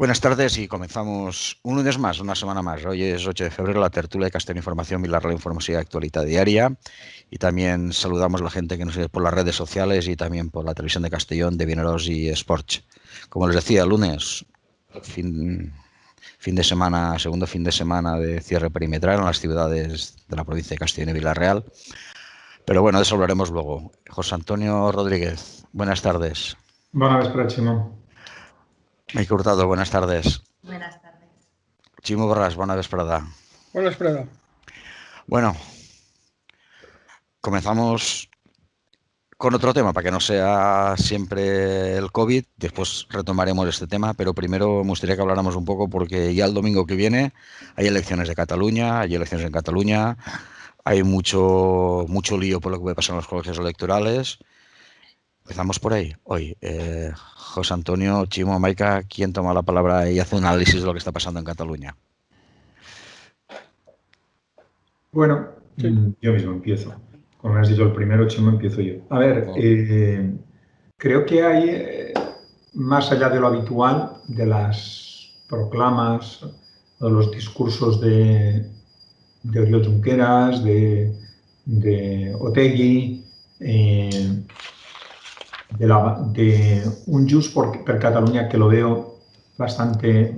Buenas tardes y comenzamos un lunes más, una semana más. Hoy es 8 de febrero, la tertulia de Castellón Información, Vilarreal Información y Actualidad Diaria. Y también saludamos a la gente que nos sigue por las redes sociales y también por la televisión de Castellón, de Vineros y Sports. Como les decía, lunes, fin de semana, segundo fin de semana de cierre perimetral en las ciudades de la provincia de Castellón y Vilarreal. Pero bueno, de eso hablaremos luego. José Antonio Rodríguez, buenas tardes. Buenas tardes, Chimo. Mike Hurtado, buenas tardes. Buenas tardes. Chimo Borràs, bona vesprada. Buena vesprada. Bueno, comenzamos con otro tema, para que no sea siempre el COVID. Después retomaremos este tema, pero primero me gustaría que habláramos un poco, porque ya el domingo que viene hay elecciones de Cataluña, hay elecciones en Cataluña, hay mucho lío por lo que puede pasar en los colegios electorales. Empezamos por ahí. Hoy, José Antonio, Chimo, Maika, ¿quién toma la palabra y hace un análisis de lo que está pasando en Cataluña? Bueno, yo mismo empiezo. Como has dicho el primero, Chimo, empiezo yo. A ver, creo que hay, más allá de lo habitual, de las proclamas, de los discursos de Oriol Junqueras, de Otegi, de un Junts per Catalunya que lo veo bastante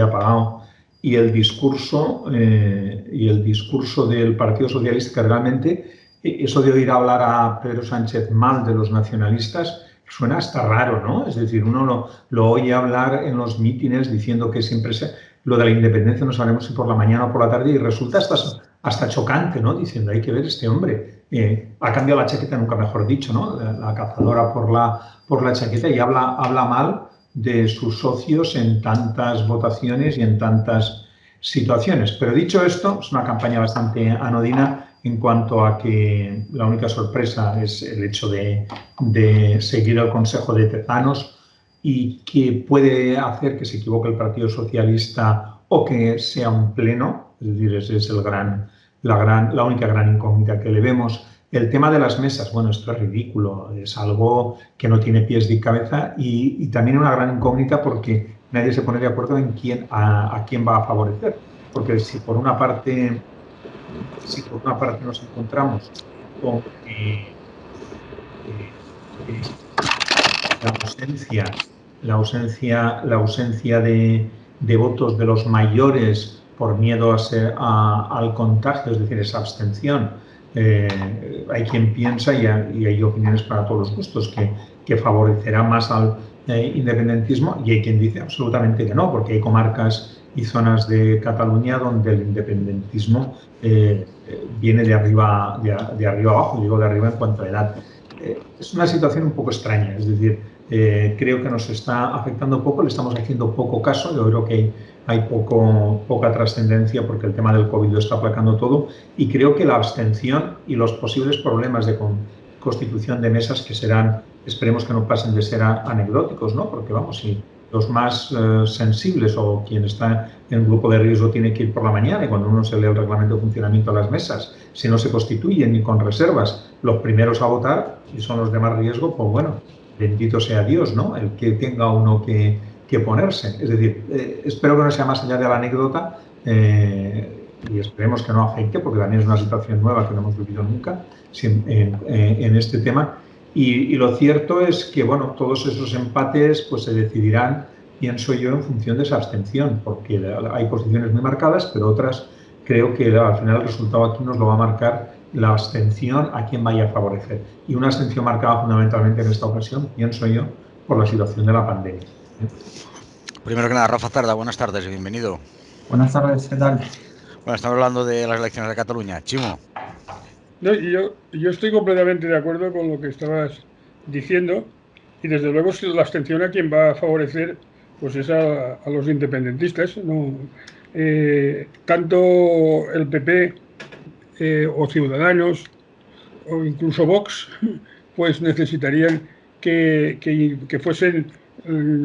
apagado, y el discurso del Partido Socialista, que realmente eso de oír hablar a Pedro Sánchez mal de los nacionalistas suena hasta raro, ¿no? Es decir, uno lo oye hablar en los mítines diciendo que siempre lo de la independencia no sabemos si por la mañana o por la tarde, y resulta hasta chocante, ¿no? Diciendo, hay que ver este hombre. Ha cambiado la chaqueta, nunca mejor dicho, ¿no? La cazadora por la chaqueta, y habla mal de sus socios en tantas votaciones y en tantas situaciones. Pero dicho esto, es una campaña bastante anodina en cuanto a que la única sorpresa es el hecho de seguir el consejo de Tezanos, y que puede hacer que se equivoque el Partido Socialista o que sea un pleno. Es decir, ese es la única gran incógnita que le vemos. El tema de las mesas, bueno, esto es ridículo, es algo que no tiene pies ni cabeza, y también una gran incógnita porque nadie se pone de acuerdo en a quién va a favorecer. Porque si por una parte nos encontramos con la ausencia de votos de los mayores por miedo al contagio, es decir, esa abstención. Hay quien piensa, y hay opiniones para todos los gustos, que favorecerá más al independentismo, y hay quien dice absolutamente que no, porque hay comarcas y zonas de Cataluña donde el independentismo viene de arriba abajo, digo de arriba en cuanto a edad. Es una situación un poco extraña, es decir, creo que nos está afectando poco, le estamos haciendo poco caso. Yo creo que hay poca trascendencia, porque el tema del COVID lo está aplacando todo, y creo que la abstención y los posibles problemas de constitución de mesas, que serán, esperemos que no pasen de ser anecdóticos, ¿no? Porque vamos, si los más sensibles o quien está en un grupo de riesgo tiene que ir por la mañana, y cuando uno se lee el reglamento de funcionamiento de las mesas, si no se constituyen ni con reservas, los primeros a votar, y son los de más riesgo, pues bueno, bendito sea Dios, ¿no? El que tenga uno que ponerse. Es decir, espero que no sea más allá de la anécdota, y esperemos que no afecte, porque también es una situación nueva que no hemos vivido nunca en este tema. Y lo cierto es que, bueno, todos esos empates pues se decidirán, pienso yo, en función de esa abstención, porque hay posiciones muy marcadas, pero otras creo que al final el resultado aquí nos lo va a marcar la abstención a quien vaya a favorecer. Y una abstención marcada fundamentalmente en esta ocasión, pienso yo, por la situación de la pandemia. Primero que nada, Rafa Zarda, buenas tardes y bienvenido. Buenas tardes, ¿qué tal? Bueno, estamos hablando de las elecciones de Cataluña. Chimo. No, yo estoy completamente de acuerdo con lo que estabas diciendo, y desde luego la abstención a quien va a favorecer pues es a los independentistas. tanto el PP o Ciudadanos o incluso Vox, pues necesitarían que fuesen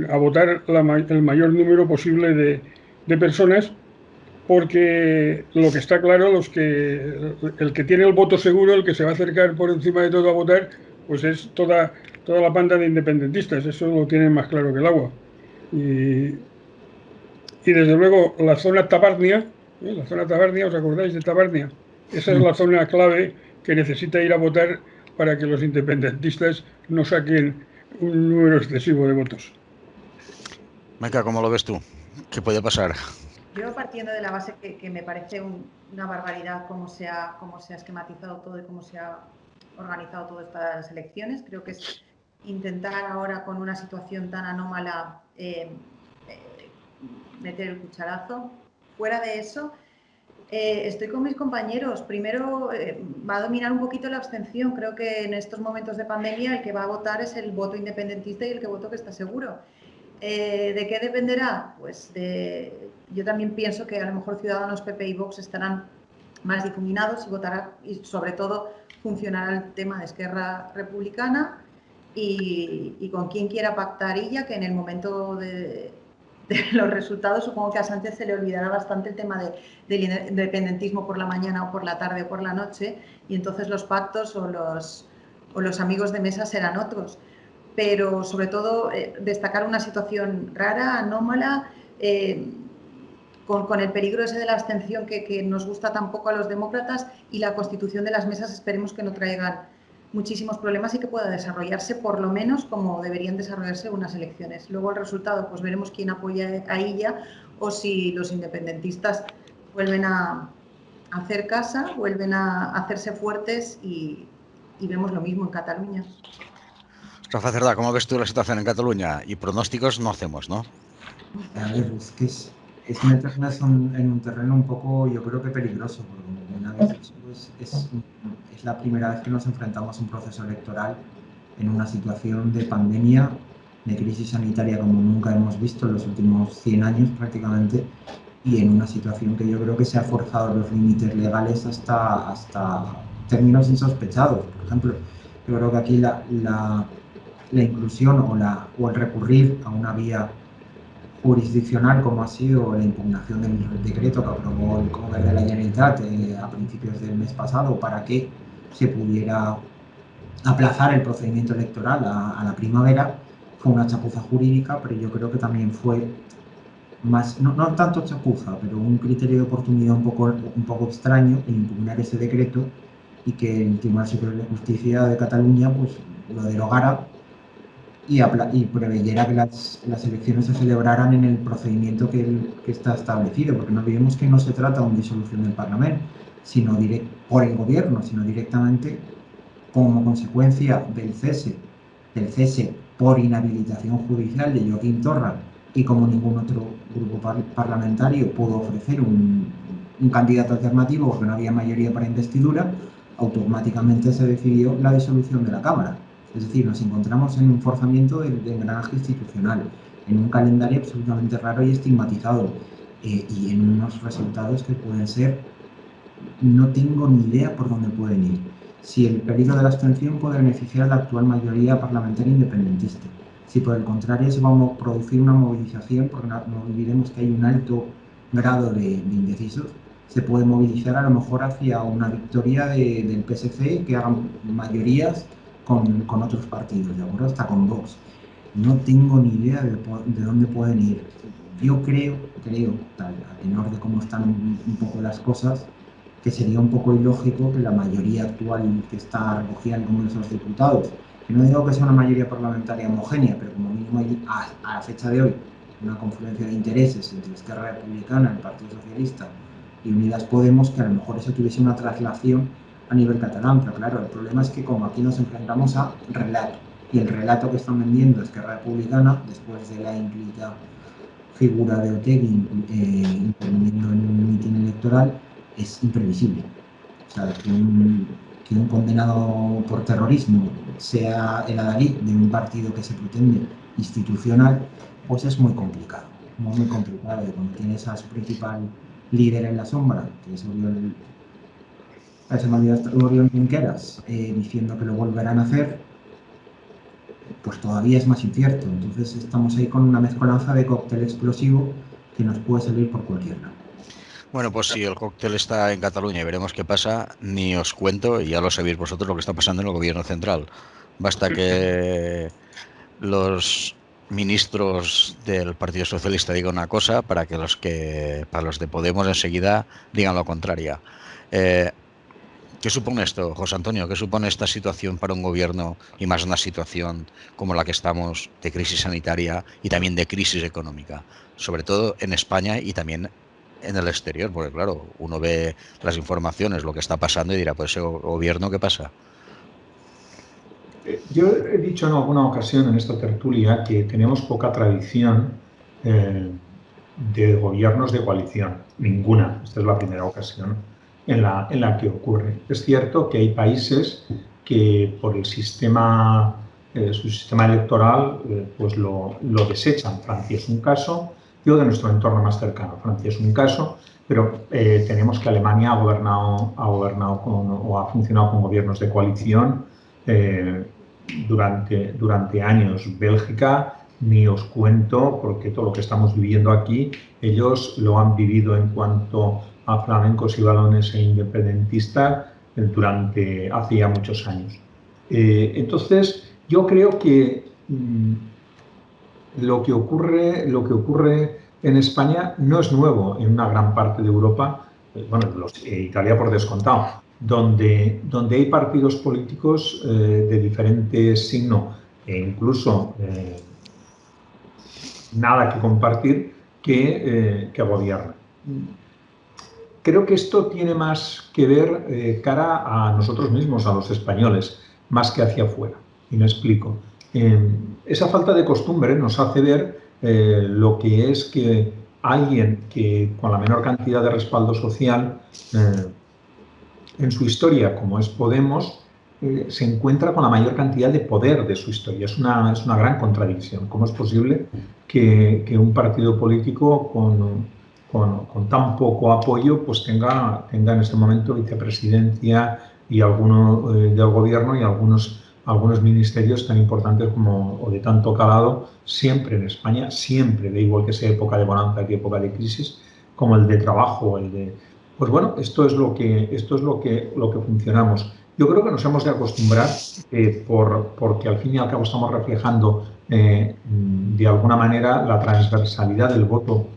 a votar el mayor número posible de personas, porque lo que está claro, el que tiene el voto seguro, el que se va a acercar por encima de todo a votar, pues es toda la banda de independentistas. Eso lo tienen más claro que el agua. Y desde luego la zona Tabarnia, ¿os acordáis de Tabarnia? Esa es la zona clave que necesita ir a votar para que los independentistas no saquen un número excesivo de votos. Maika, ¿cómo lo ves tú? ¿Qué puede pasar? Yo, partiendo de la base que me parece una barbaridad cómo se ha esquematizado todo y cómo se ha organizado todo esto para las elecciones, creo que es intentar ahora, con una situación tan anómala, meter el cucharazo. Fuera de eso, estoy con mis compañeros. Primero, va a dominar un poquito la abstención. Creo que en estos momentos de pandemia el que va a votar es el voto independentista y el que voto que está seguro. ¿De qué dependerá? Pues yo también pienso que a lo mejor Ciudadanos, PP y Vox estarán más difuminados y votará, y sobre todo funcionará el tema de Esquerra Republicana y con quien quiera pactar ella, que en el momento de los resultados supongo que a Sánchez se le olvidará bastante el tema del independentismo por la mañana o por la tarde o por la noche, y entonces los pactos o los amigos de mesa serán otros. Pero sobre todo destacar una situación rara, anómala, con el peligro ese de la abstención que nos gusta tan poco a los demócratas, y la constitución de las mesas esperemos que no traigan muchísimos problemas y que pueda desarrollarse por lo menos como deberían desarrollarse unas elecciones. Luego el resultado, pues veremos quién apoya a ella, o si los independentistas vuelven a hacer casa, vuelven a hacerse fuertes y vemos lo mismo en Cataluña. Rafa Cerdá, ¿cómo ves tú la situación en Cataluña? Y pronósticos no hacemos, ¿no? A ver, es que es meternos en un terreno un poco, yo creo que peligroso, porque como bien habéis dicho, es la primera vez que nos enfrentamos a un proceso electoral en una situación de pandemia, de crisis sanitaria como nunca hemos visto en los últimos 100 años prácticamente, y en una situación que yo creo que se ha forzado los límites legales hasta términos insospechados. Por ejemplo, yo creo que aquí la inclusión o el recurrir a una vía jurisdiccional, como ha sido la impugnación del decreto que aprobó el Congreso de la Generalitat a principios del mes pasado, para que se pudiera aplazar el procedimiento electoral a la primavera, fue una chapuza jurídica, pero yo creo que también fue más, no tanto chapuza, pero un criterio de oportunidad un poco extraño en impugnar ese decreto, y que el Tribunal Superior de Justicia de Cataluña pues lo derogara y preveyera que las elecciones se celebraran en el procedimiento que está establecido, porque no olvidemos que no se trata de una disolución del Parlamento por el Gobierno, sino directamente como consecuencia del cese por inhabilitación judicial de Joaquim Torra, y como ningún otro grupo parlamentario pudo ofrecer un candidato alternativo porque no había mayoría para investidura, automáticamente se decidió la disolución de la Cámara. Es decir, nos encontramos en un forzamiento del engranaje institucional, en un calendario absolutamente raro y estigmatizado, y en unos resultados que pueden ser, no tengo ni idea por dónde pueden ir. Si el peligro de la abstención puede beneficiar a la actual mayoría parlamentaria independentista, si por el contrario se va a producir una movilización, porque no olvidemos que hay un alto grado de indecisos, se puede movilizar a lo mejor hacia una victoria del PSC que haga mayorías con otros partidos, ¿de acuerdo? Hasta con Vox. No tengo ni idea de dónde pueden ir. Yo creo, a tenor de cómo están un poco las cosas, que sería un poco ilógico que la mayoría actual que está recogida en el Congreso de los Diputados, que no digo que sea una mayoría parlamentaria homogénea, pero como mínimo hay a la fecha de hoy una confluencia de intereses entre Esquerra Republicana, el Partido Socialista y Unidas Podemos, que a lo mejor eso tuviese una traslación a nivel catalán. Pero claro, el problema es que como aquí nos enfrentamos a relato, y el relato que están vendiendo Esquerra Republicana, después de la ínclita figura de Otegi interviniendo en un mitin electoral, es imprevisible. O sea, que un condenado por terrorismo sea el adalid de un partido que se pretende institucional, pues es muy complicado. como muy complicado. Y cuando tienes a su principal líder en la sombra, que es Oriol Junqueras, diciendo que lo volverán a hacer, pues todavía es más incierto. Entonces estamos ahí con una mezcolanza de cóctel explosivo que nos puede salir por cualquier lado. Bueno, pues si el cóctel está en Cataluña y veremos qué pasa, ni os cuento, y ya lo sabéis vosotros, lo que está pasando en el gobierno central. Basta que los ministros del Partido Socialista digan una cosa para que para los de Podemos enseguida digan lo contrario. ¿Qué supone esto, José Antonio? ¿Qué supone esta situación para un gobierno y más una situación como la que estamos de crisis sanitaria y también de crisis económica? Sobre todo en España y también en el exterior, porque claro, uno ve las informaciones, lo que está pasando y dirá, pues ese gobierno, ¿qué pasa? Yo he dicho en alguna ocasión en esta tertulia que tenemos poca tradición de gobiernos de coalición, ninguna. Esta es la primera ocasión en la que ocurre. Es cierto que hay países que por el sistema, su sistema electoral, pues lo desechan. Francia es un caso, yo de nuestro entorno más cercano, Francia es un caso, pero tenemos que Alemania ha gobernado o ha funcionado con gobiernos de coalición durante años. Bélgica, ni os cuento, porque todo lo que estamos viviendo aquí, ellos lo han vivido en cuanto a flamencos y balones e independentistas hace ya muchos años. Entonces, yo creo que lo que ocurre en España no es nuevo en una gran parte de Europa, bueno, Italia por descontado, donde hay partidos políticos de diferente signo e incluso nada que compartir que gobiernan. Creo que esto tiene más que ver cara a nosotros mismos, a los españoles, más que hacia afuera. Y me explico. Esa falta de costumbre nos hace ver lo que es que alguien que con la menor cantidad de respaldo social en su historia, como es Podemos, se encuentra con la mayor cantidad de poder de su historia. Es una gran contradicción. ¿Cómo es posible que un partido político con tan poco apoyo pues tenga en este momento vicepresidencia y alguno del gobierno y algunos ministerios tan importantes o de tanto calado siempre en España, siempre, da igual que sea época de bonanza que época de crisis, como el de trabajo, pues bueno, esto es lo que funcionamos. Yo creo que nos hemos de acostumbrar porque al fin y al cabo estamos reflejando de alguna manera la transversalidad del voto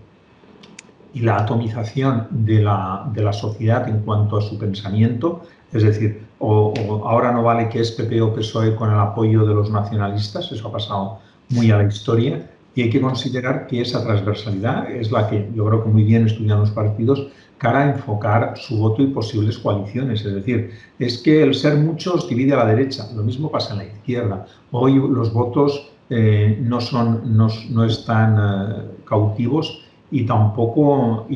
y la atomización de la sociedad en cuanto a su pensamiento. Es decir, ahora no vale que es PP o PSOE con el apoyo de los nacionalistas, eso ha pasado muy a la historia, y hay que considerar que esa transversalidad es la que yo creo que muy bien estudian los partidos cara a enfocar su voto y posibles coaliciones. Es decir, es que el ser muchos divide a la derecha, lo mismo pasa en la izquierda. Hoy los votos no están cautivos y tampoco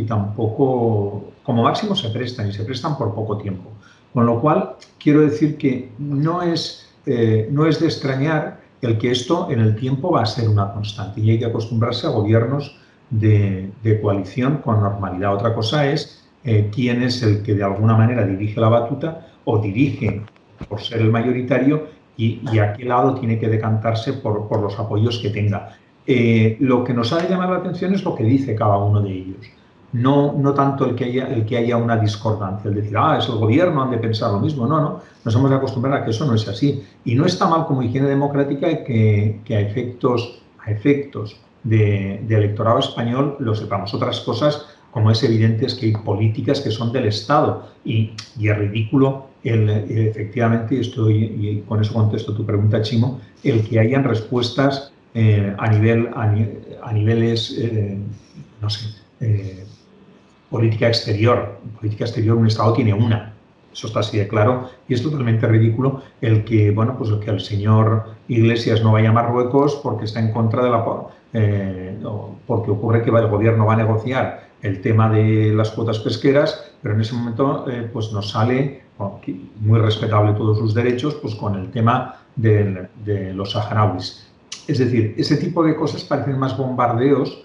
como máximo se prestan, y se prestan por poco tiempo. Con lo cual, quiero decir que no es de extrañar el que esto en el tiempo va a ser una constante y hay que acostumbrarse a gobiernos de coalición con normalidad. Otra cosa es quién es el que de alguna manera dirige la batuta o dirige por ser el mayoritario y a qué lado tiene que decantarse por los apoyos que tenga. Lo que nos ha de llamar la atención es lo que dice cada uno de ellos. No tanto el que haya una discordancia, el decir, es el gobierno, han de pensar lo mismo. No, nos hemos de acostumbrar a que eso no es así. Y no está mal como higiene democrática que a efectos de electorado español lo sepamos. Otras cosas, como es evidente, es que hay políticas que son del Estado y es ridículo, efectivamente, y con eso contesto tu pregunta, Chimo, el que hayan respuestas a niveles, no sé, política exterior. En política exterior un Estado tiene una. Eso está así de claro y es totalmente ridículo el que el señor Iglesias no vaya a Marruecos porque está en contra de porque ocurre que el gobierno va a negociar el tema de las cuotas pesqueras, pero en ese momento nos sale, muy respetable todos sus derechos, pues con el tema de los saharauis. Es decir, ese tipo de cosas parecen más bombardeos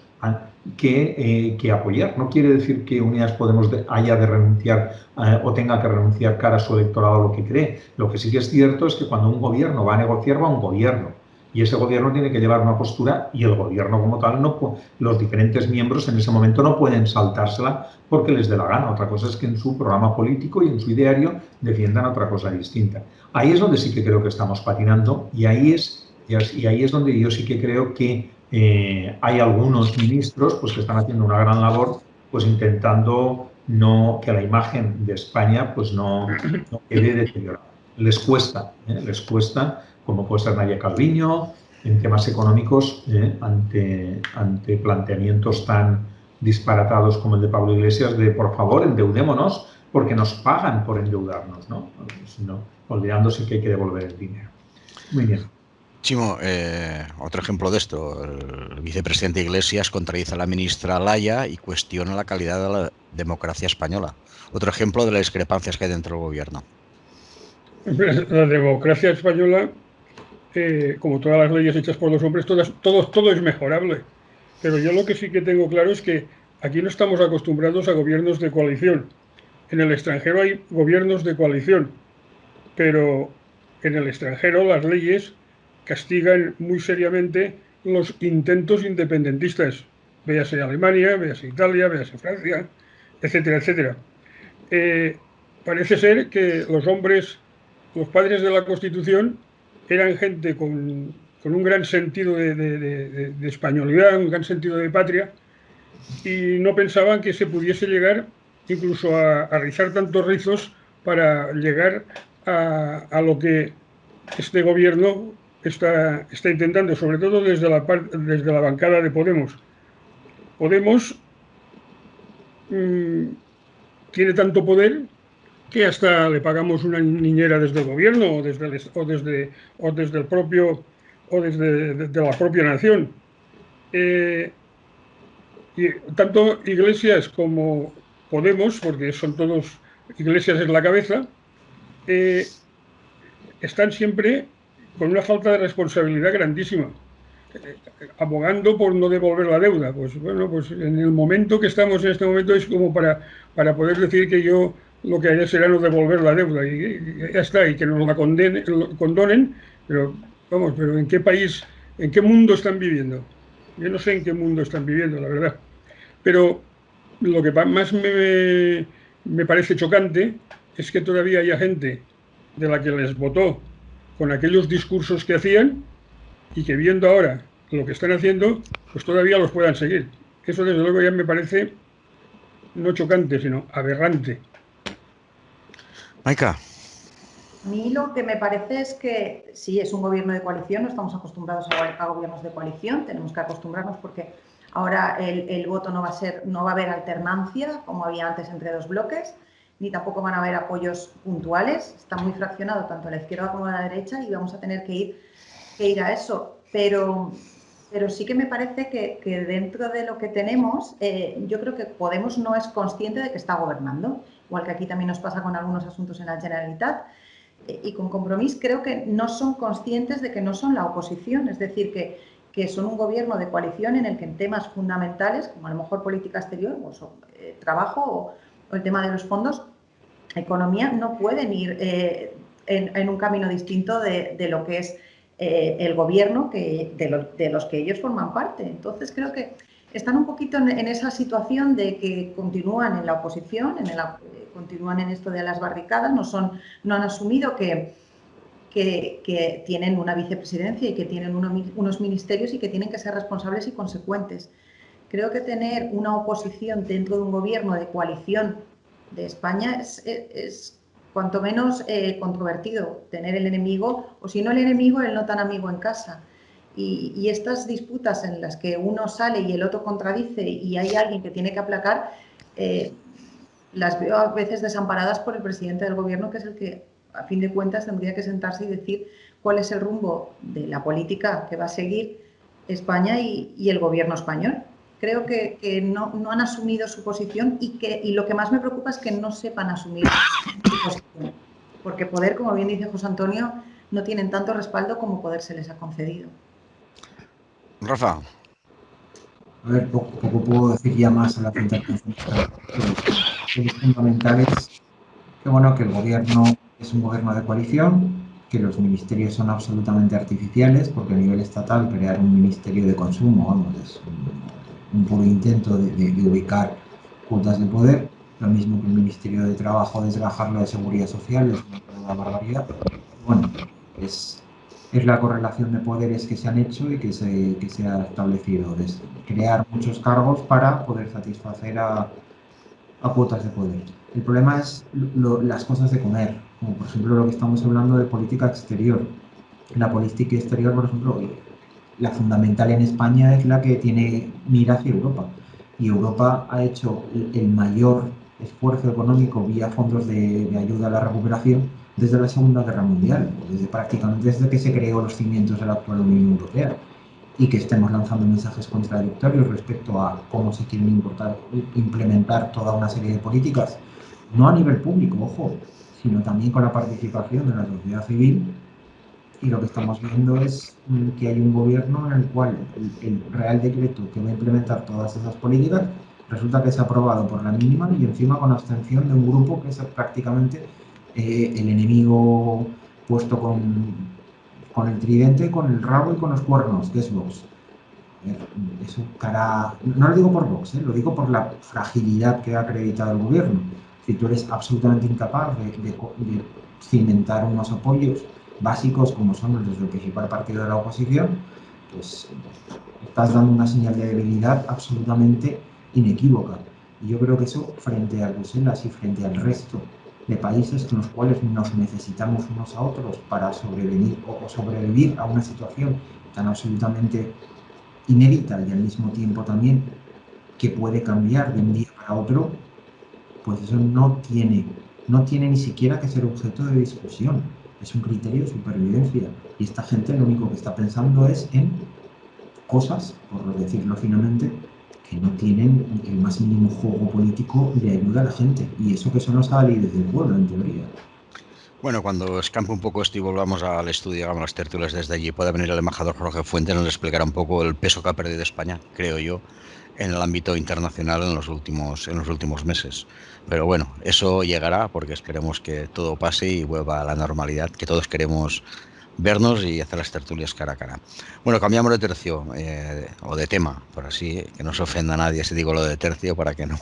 que apoyar. No quiere decir que Unidas Podemos haya de renunciar o tenga que renunciar cara a su electorado a lo que cree. Lo que sí que es cierto es que cuando un gobierno va a negociar, va un gobierno. Y ese gobierno tiene que llevar una postura y el gobierno como tal, los diferentes miembros en ese momento no pueden saltársela porque les dé la gana. Otra cosa es que en su programa político y en su ideario defiendan otra cosa distinta. Ahí es donde sí que creo que estamos patinando y ahí es donde yo sí que creo que hay algunos ministros pues, que están haciendo una gran labor pues, intentando que la imagen de España pues, no quede deteriorada. Les cuesta, como puede ser Nadia Calviño, en temas económicos, ante planteamientos tan disparatados como el de Pablo Iglesias de, por favor, endeudémonos porque nos pagan por endeudarnos, ¿no? Olvidándose que hay que devolver el dinero. Muy bien. Chimo, otro ejemplo de esto, el vicepresidente Iglesias contradice a la ministra Laya y cuestiona la calidad de la democracia española. Otro ejemplo de las discrepancias que hay dentro del gobierno. La democracia española, como todas las leyes hechas por los hombres, todo es mejorable. Pero yo lo que sí que tengo claro es que aquí no estamos acostumbrados a gobiernos de coalición. En el extranjero hay gobiernos de coalición, pero en el extranjero las leyes castigan muy seriamente los intentos independentistas. Véase Alemania, véase Italia, véase Francia, etcétera, etcétera. Parece ser que los padres de la Constitución eran gente con un gran sentido de españolidad, un gran sentido de patria, y no pensaban que se pudiese llegar incluso a rizar tantos rizos para llegar a lo que este gobierno está intentando, sobre todo desde la bancada de Podemos. Podemos tiene tanto poder que hasta le pagamos una niñera desde el gobierno o desde el propio o desde la propia nación. Y tanto Iglesias como Podemos, porque son todos Iglesias en la cabeza, están siempre con una falta de responsabilidad grandísima, abogando por no devolver la deuda. Pues bueno, pues en el momento que estamos en este momento es como para poder decir que yo lo que haré será no devolver la deuda y ya está, y que nos la condonen, pero vamos, pero ¿en qué país, en qué mundo están viviendo? Yo no sé en qué mundo están viviendo, la verdad. Pero lo que más me parece chocante es que todavía haya gente de la que les votó con aquellos discursos que hacían y que viendo ahora lo que están haciendo, pues todavía los puedan seguir. Eso desde luego ya me parece no chocante, sino aberrante. Maika. A mí lo que me parece es que sí, es un gobierno de coalición, no estamos acostumbrados a gobiernos de coalición, tenemos que acostumbrarnos porque ahora el voto no va a haber alternancia como había antes entre dos bloques, ni tampoco van a haber apoyos puntuales, está muy fraccionado tanto a la izquierda como a la derecha y vamos a tener que ir a eso, pero sí que me parece que dentro de lo que tenemos, yo creo que Podemos no es consciente de que está gobernando, igual que aquí también nos pasa con algunos asuntos en la Generalitat, y con Compromís creo que no son conscientes de que no son la oposición, es decir, que son un gobierno de coalición en el que en temas fundamentales, como a lo mejor política exterior, o trabajo o el tema de los fondos, economía, no pueden ir en un camino distinto de lo que es el gobierno de los que ellos forman parte. Entonces creo que están un poquito en esa situación de que continúan en la oposición, continúan en esto de las barricadas, no han asumido que tienen una vicepresidencia y que tienen unos ministerios y que tienen que ser responsables y consecuentes. Creo que tener una oposición dentro de un gobierno de coalición de España es cuanto menos controvertido, tener el enemigo, o si no el enemigo, el no tan amigo en casa. Y estas disputas en las que uno sale y el otro contradice y hay alguien que tiene que aplacar, las veo a veces desamparadas por el presidente del gobierno, que es el que, a fin de cuentas, tendría que sentarse y decir cuál es el rumbo de la política que va a seguir España y el gobierno español. Creo que no han asumido su posición y lo que más me preocupa es que no sepan asumir su posición. Porque poder, como bien dice José Antonio, no tienen tanto respaldo como poder se les ha concedido. Rafa. A ver, poco puedo decir ya más a las intervenciones. Lo fundamental es que, bueno, que el gobierno es un gobierno de coalición, que los ministerios son absolutamente artificiales, porque a nivel estatal crear un ministerio de consumo, vamos, es un puro intento de ubicar cuotas de poder, lo mismo que el Ministerio de Trabajo, desgajarlo de Seguridad Social, es una barbaridad. Bueno, es la correlación de poderes que se han hecho y que se ha establecido, es crear muchos cargos para poder satisfacer a cuotas de poder. El problema es las cosas de comer, como por ejemplo lo que estamos hablando de política exterior. La política exterior, por ejemplo, la fundamental en España es la que tiene mira hacia Europa. Y Europa ha hecho el mayor esfuerzo económico vía fondos de ayuda a la recuperación desde la Segunda Guerra Mundial, prácticamente desde que se creó los cimientos de la actual Unión Europea. Y que estemos lanzando mensajes contradictorios respecto a cómo se quieren implementar toda una serie de políticas, no a nivel público, ojo, sino también con la participación de la sociedad civil. Y lo que estamos viendo es que hay un gobierno en el cual el Real Decreto que va a implementar todas esas políticas resulta que se ha aprobado por la mínima y encima con abstención de un grupo que es prácticamente el enemigo puesto con el tridente, con el rabo y con los cuernos, que es Vox. Eso cara... No lo digo por Vox, lo digo por la fragilidad que ha acreditado el gobierno. Si tú eres absolutamente incapaz de cimentar unos apoyos básicos como son los del principal partido de la oposición, pues estás dando una señal de debilidad absolutamente inequívoca. Y yo creo que eso, frente a Bruselas y frente al resto de países en los cuales nos necesitamos unos a otros para sobrevivir a una situación tan absolutamente inédita y al mismo tiempo también que puede cambiar de un día para otro, pues eso no tiene ni siquiera que ser objeto de discusión. Es un criterio de supervivencia. Y esta gente lo único que está pensando es en cosas, por decirlo finamente, que no tienen el más mínimo juego político de ayuda a la gente. Y eso que son los adalides del pueblo, en teoría. Bueno, cuando escampe un poco esto y volvamos al estudio, hagamos las tertulias desde allí, puede venir el embajador Jorge Fuentes, nos explicará un poco el peso que ha perdido España, creo yo, en el ámbito internacional en los últimos meses. Pero bueno, eso llegará porque esperemos que todo pase y vuelva a la normalidad, que todos queremos vernos y hacer las tertulias cara a cara. Bueno, cambiamos de tercio o de tema, por así, que no se ofenda a nadie si digo lo de tercio para que no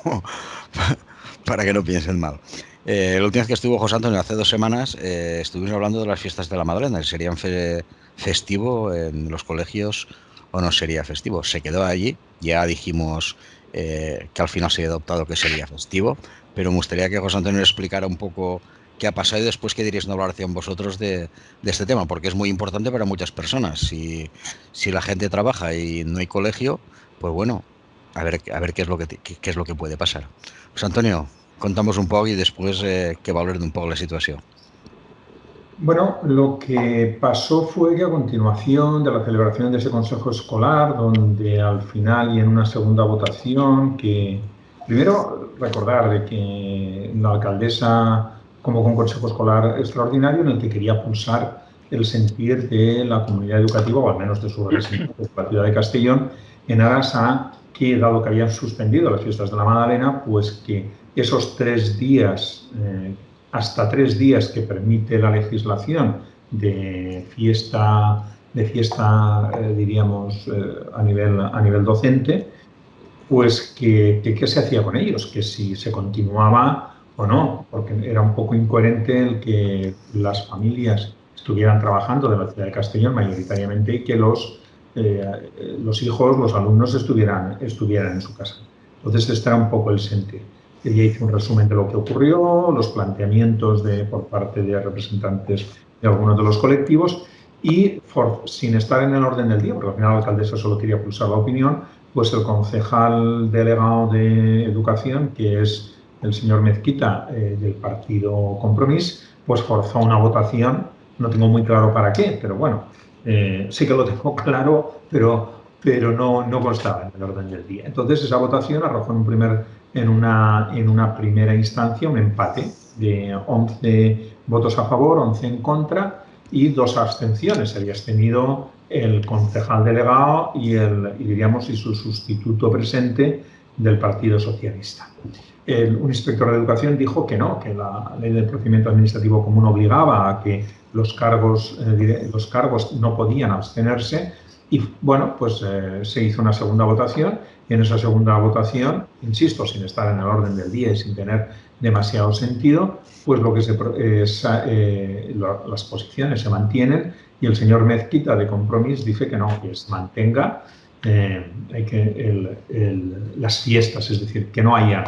piensen mal. La última vez que estuvo José Antonio, hace 2 semanas, estuvimos hablando de las fiestas de la Madalena. ¿Serían festivo en los colegios o no sería festivo? Se quedó allí, ya dijimos que al final se había adoptado que sería festivo, pero me gustaría que José Antonio explicara un poco qué ha pasado y después qué diréis una valoración vosotros de este tema, porque es muy importante para muchas personas. Si la gente trabaja y no hay colegio, pues bueno, a ver qué es lo que puede pasar. José Antonio, contamos un poco y después que va a hablar de un poco la situación. Bueno, lo que pasó fue que a continuación de la celebración de ese consejo escolar, donde al final y en una segunda votación, que primero recordar de que la alcaldesa convocó un consejo escolar extraordinario en el que quería pulsar el sentir de la comunidad educativa, o al menos de sus representantes de la ciudad de Castellón, en aras a que, dado que habían suspendido las fiestas de la Magdalena, pues que esos 3 días, hasta 3 días que permite la legislación de fiesta diríamos, a nivel docente, pues que qué se hacía con ellos, que si se continuaba o no, porque era un poco incoherente el que las familias estuvieran trabajando de la ciudad de Castellón mayoritariamente y que los hijos, los alumnos estuvieran en su casa. Entonces este era un poco el sentir. Ella hizo un resumen de lo que ocurrió, los planteamientos por parte de representantes de algunos de los colectivos y sin estar en el orden del día, porque al final la alcaldesa solo quería pulsar la opinión, pues el concejal delegado de Educación, que es el señor Mezquita del partido Compromís, pues forzó una votación, no tengo muy claro para qué, pero bueno, sí que lo tengo claro, pero no constaba en el orden del día. Entonces esa votación arrojó en una primera instancia un empate de 11 votos a favor, 11 en contra y 2 abstenciones. Se había abstenido el concejal delegado y su sustituto presente del Partido Socialista. Un inspector de educación dijo que no, que la ley del procedimiento administrativo común obligaba a que los cargos no podían abstenerse y, bueno, pues se hizo una segunda votación y en esa segunda votación, insisto, sin estar en el orden del día y sin tener demasiado sentido, pues las posiciones se mantienen y el señor Mezquita de Compromís dice que no, que se mantenga las fiestas, es decir, que no haya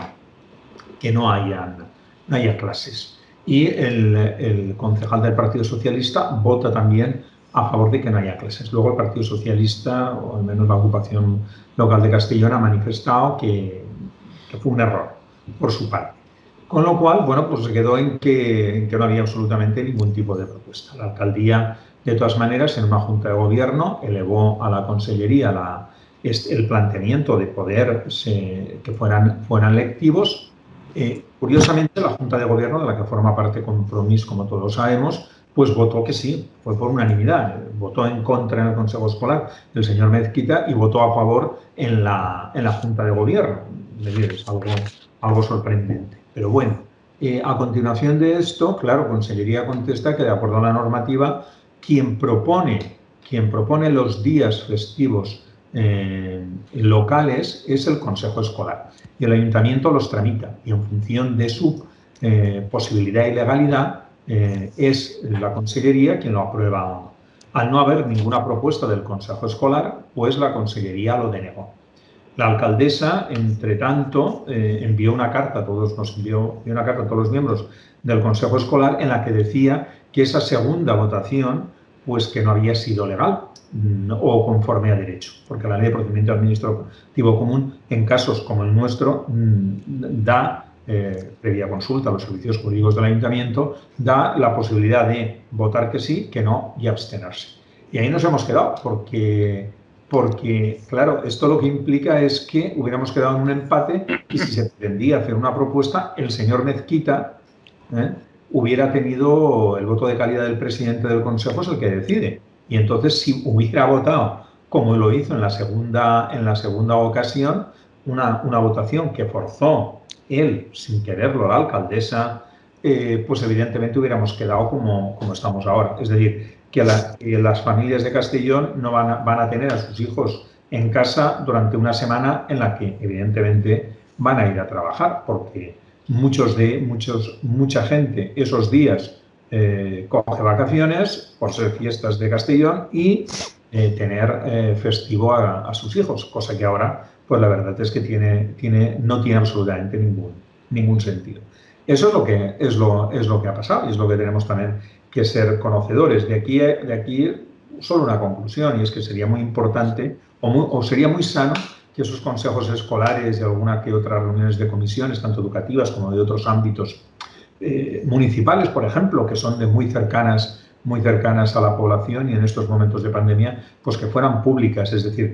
clases. Y el concejal del Partido Socialista vota también a favor de que no haya clases. Luego el Partido Socialista, o al menos la ocupación local de Castellón, ha manifestado que fue un error por su parte. Con lo cual, bueno, pues se quedó en que no había absolutamente ningún tipo de propuesta. La alcaldía, de todas maneras, en una junta de gobierno, elevó a la consellería el planteamiento de poder que fueran lectivos. Curiosamente, la junta de gobierno, de la que forma parte Compromís, como todos sabemos, pues votó que sí, fue por unanimidad. Votó en contra en el Consejo Escolar el señor Mezquita y votó a favor en la junta de gobierno. Es algo sorprendente. Pero bueno, a continuación de esto, claro, Consellería contesta que de acuerdo a la normativa, quien propone los días festivos locales es el Consejo Escolar y el Ayuntamiento los tramita y en función de su posibilidad y legalidad es la Consellería quien lo aprueba o no. Al no haber ninguna propuesta del Consejo Escolar, pues la Consellería lo denegó. La alcaldesa, entre tanto, envió una carta a todos los miembros del Consejo Escolar en la que decía que esa segunda votación pues que no había sido legal o conforme a derecho, porque la Ley de Procedimiento Administrativo Común, en casos como el nuestro, da, previa consulta a los servicios jurídicos del Ayuntamiento, da la posibilidad de votar que sí, que no y abstenerse. Y ahí nos hemos quedado, porque, claro, esto lo que implica es que hubiéramos quedado en un empate y si se pretendía hacer una propuesta, el señor Mezquita hubiera tenido el voto de calidad del presidente del Consejo, es el que decide. Y entonces, si hubiera votado, como lo hizo en la segunda ocasión, una votación que forzó él, sin quererlo, la alcaldesa, pues evidentemente hubiéramos quedado como estamos ahora. Es decir, que las familias de Castellón no van a tener a sus hijos en casa durante una semana en la que evidentemente van a ir a trabajar, porque mucha gente esos días coge vacaciones por ser fiestas de Castellón y tener festivo a sus hijos, cosa que ahora pues la verdad es que no tiene absolutamente ningún sentido. Eso es lo que ha pasado y es lo que tenemos también que ser conocedores. De aquí solo una conclusión, y es que sería muy importante o sería muy sano que esos consejos escolares y alguna que otra reuniones de comisiones, tanto educativas como de otros ámbitos municipales, por ejemplo, que son muy cercanas a la población y en estos momentos de pandemia, pues que fueran públicas, es decir,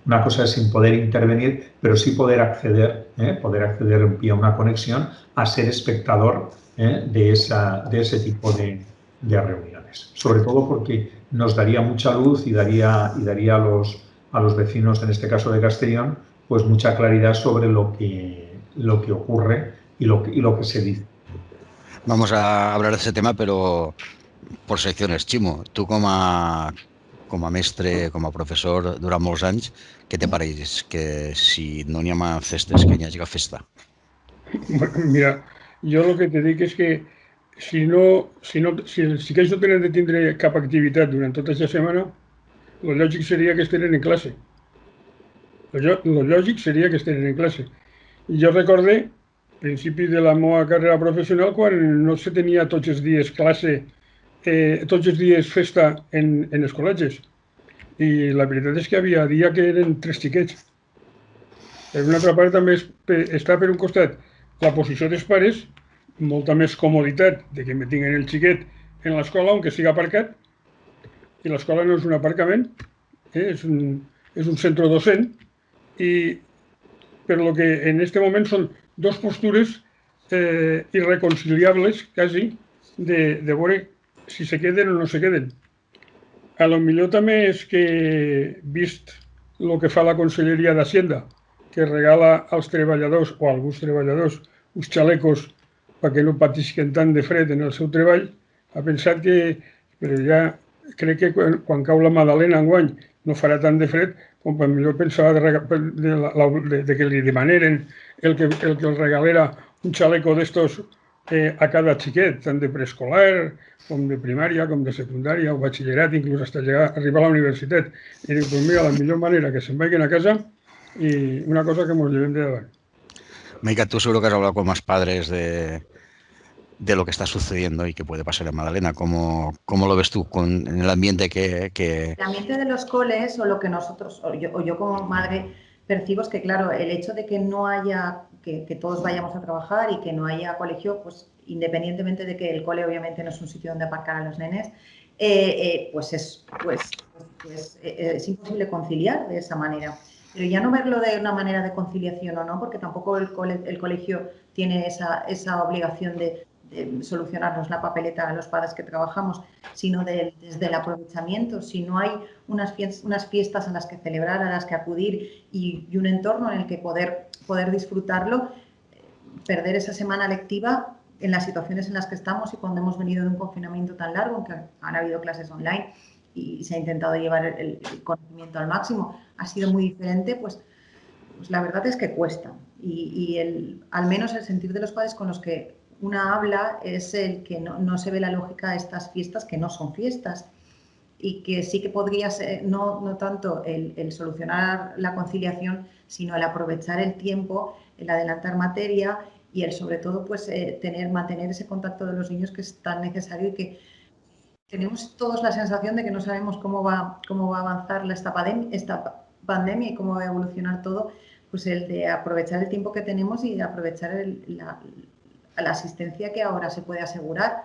una cosa es sin poder intervenir, pero sí poder acceder vía una conexión a ser espectador de ese tipo de reuniones. Sobre todo porque nos daría mucha luz y daría a los vecinos, en este caso de Castellón, pues mucha claridad sobre lo que ocurre y lo que se dice. Vamos a hablar de ese tema, pero por secciones. Ximo, tu com a mestre, com a professor durant molts anys, què te pareix? Que si no n'hi ha festes, que n'hi hagi festa? Mira, jo el que te dic és que si aquells no tenen de tindre cap activitat durant tota aquesta setmana, el lògic seria que estiguin en classe. El lògic seria que estiguin en classe. I jo recorde, al principi de la meva carrera professional, quan no se tenia tots els dies classe, tots els dies festa en els col·legis. I la veritat és que havia dia que eren 3 xiquets. Per una altra part, també està per un costat la posició dels pares, molta més comoditat de que me tinguen el xiquet en l'escola, on que siga aparcat, i l'escola no és un aparcament, és un centre docent, i per lo que en aquest moment són dos postures irreconciliables, quasi, de veure si se queden o no se queden. A lo millor també és que, vist el que fa la Conselleria d'Hacienda, que regala als treballadors o a alguns treballadors uns xalecos perquè no patisquen tant de fred en el seu treball, ha pensat que, però ja crec que quan cau la Madalena enguany no farà tant de fred com per millor pensava de que li demaneren el que el regalera un xaleco d'estos a cada xiquet, tant de preescolar com de primària, com de secundària o batxillerat, inclús fins a arribar a la universitat. I dic, pues mira, la millor manera que se'n vagin a casa y una cosa que nos lleven de davant. Meika, tú seguro que has hablado con más padres de lo que está sucediendo y que puede pasar en Madalena. ¿Cómo lo ves tú en el ambiente que...? El ambiente de los coles, o lo que nosotros, o yo como madre percibo, es que, claro, el hecho de que no haya, que todos vayamos a trabajar y que no haya colegio, pues independientemente de que el cole obviamente no es un sitio donde aparcar a los nenes, pues es imposible conciliar de esa manera. Pero ya no verlo de una manera de conciliación o no, porque tampoco el colegio tiene esa obligación de solucionarnos la papeleta a los padres que trabajamos, sino desde el aprovechamiento. Si no hay unas fiestas a las que celebrar, a las que acudir y un entorno en el que poder disfrutarlo, perder esa semana lectiva en las situaciones en las que estamos y cuando hemos venido de un confinamiento tan largo, aunque han habido clases online y se ha intentado llevar el conocimiento al máximo, ha sido muy diferente, pues la verdad es que cuesta. Y al menos el sentir de los padres con los que una habla es el que no se ve la lógica de estas fiestas, que no son fiestas, y que sí que podría ser, no tanto el solucionar la conciliación, sino el aprovechar el tiempo, el adelantar materia y el sobre todo pues mantener ese contacto de los niños que es tan necesario y que tenemos todos la sensación de que no sabemos cómo va a avanzar esta pandemia y cómo va a evolucionar todo, pues el de aprovechar el tiempo que tenemos y de aprovechar la asistencia que ahora se puede asegurar.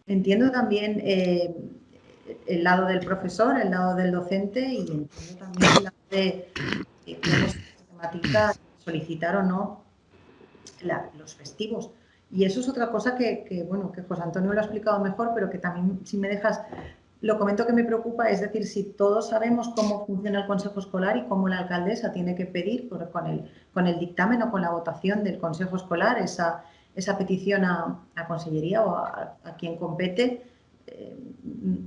Entiendo también el lado del profesor, el lado del docente y entiendo también el lado de cómo se sistematiza, solicitar o no los festivos. Y eso es otra cosa que José Antonio lo ha explicado mejor, pero que también, si me dejas, lo comento que me preocupa, es decir, si todos sabemos cómo funciona el Consejo Escolar y cómo la alcaldesa tiene que pedir con el dictamen o con la votación del Consejo Escolar esa petición a Consellería o a quien compete,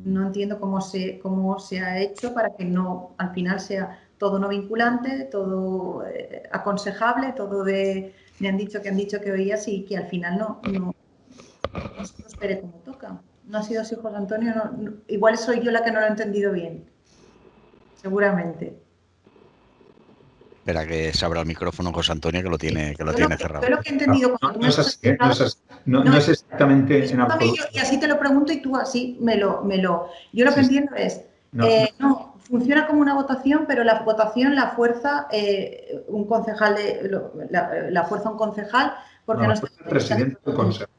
no entiendo cómo se ha hecho para que no, al final sea todo no vinculante, todo aconsejable, todo me han dicho que oías y que al final no se prospere como toca. ¿No ha sido así, José Antonio? Igual soy yo la que no lo he entendido bien, seguramente. Espera que se abra el micrófono José Antonio, que lo tiene cerrado. Yo lo que he entendido cuando no es exactamente en absoluto. Y así te lo pregunto y tú así yo lo que entiendo es, funciona como una votación, pero la votación la fuerza un concejal porque no está el presidente del Consejo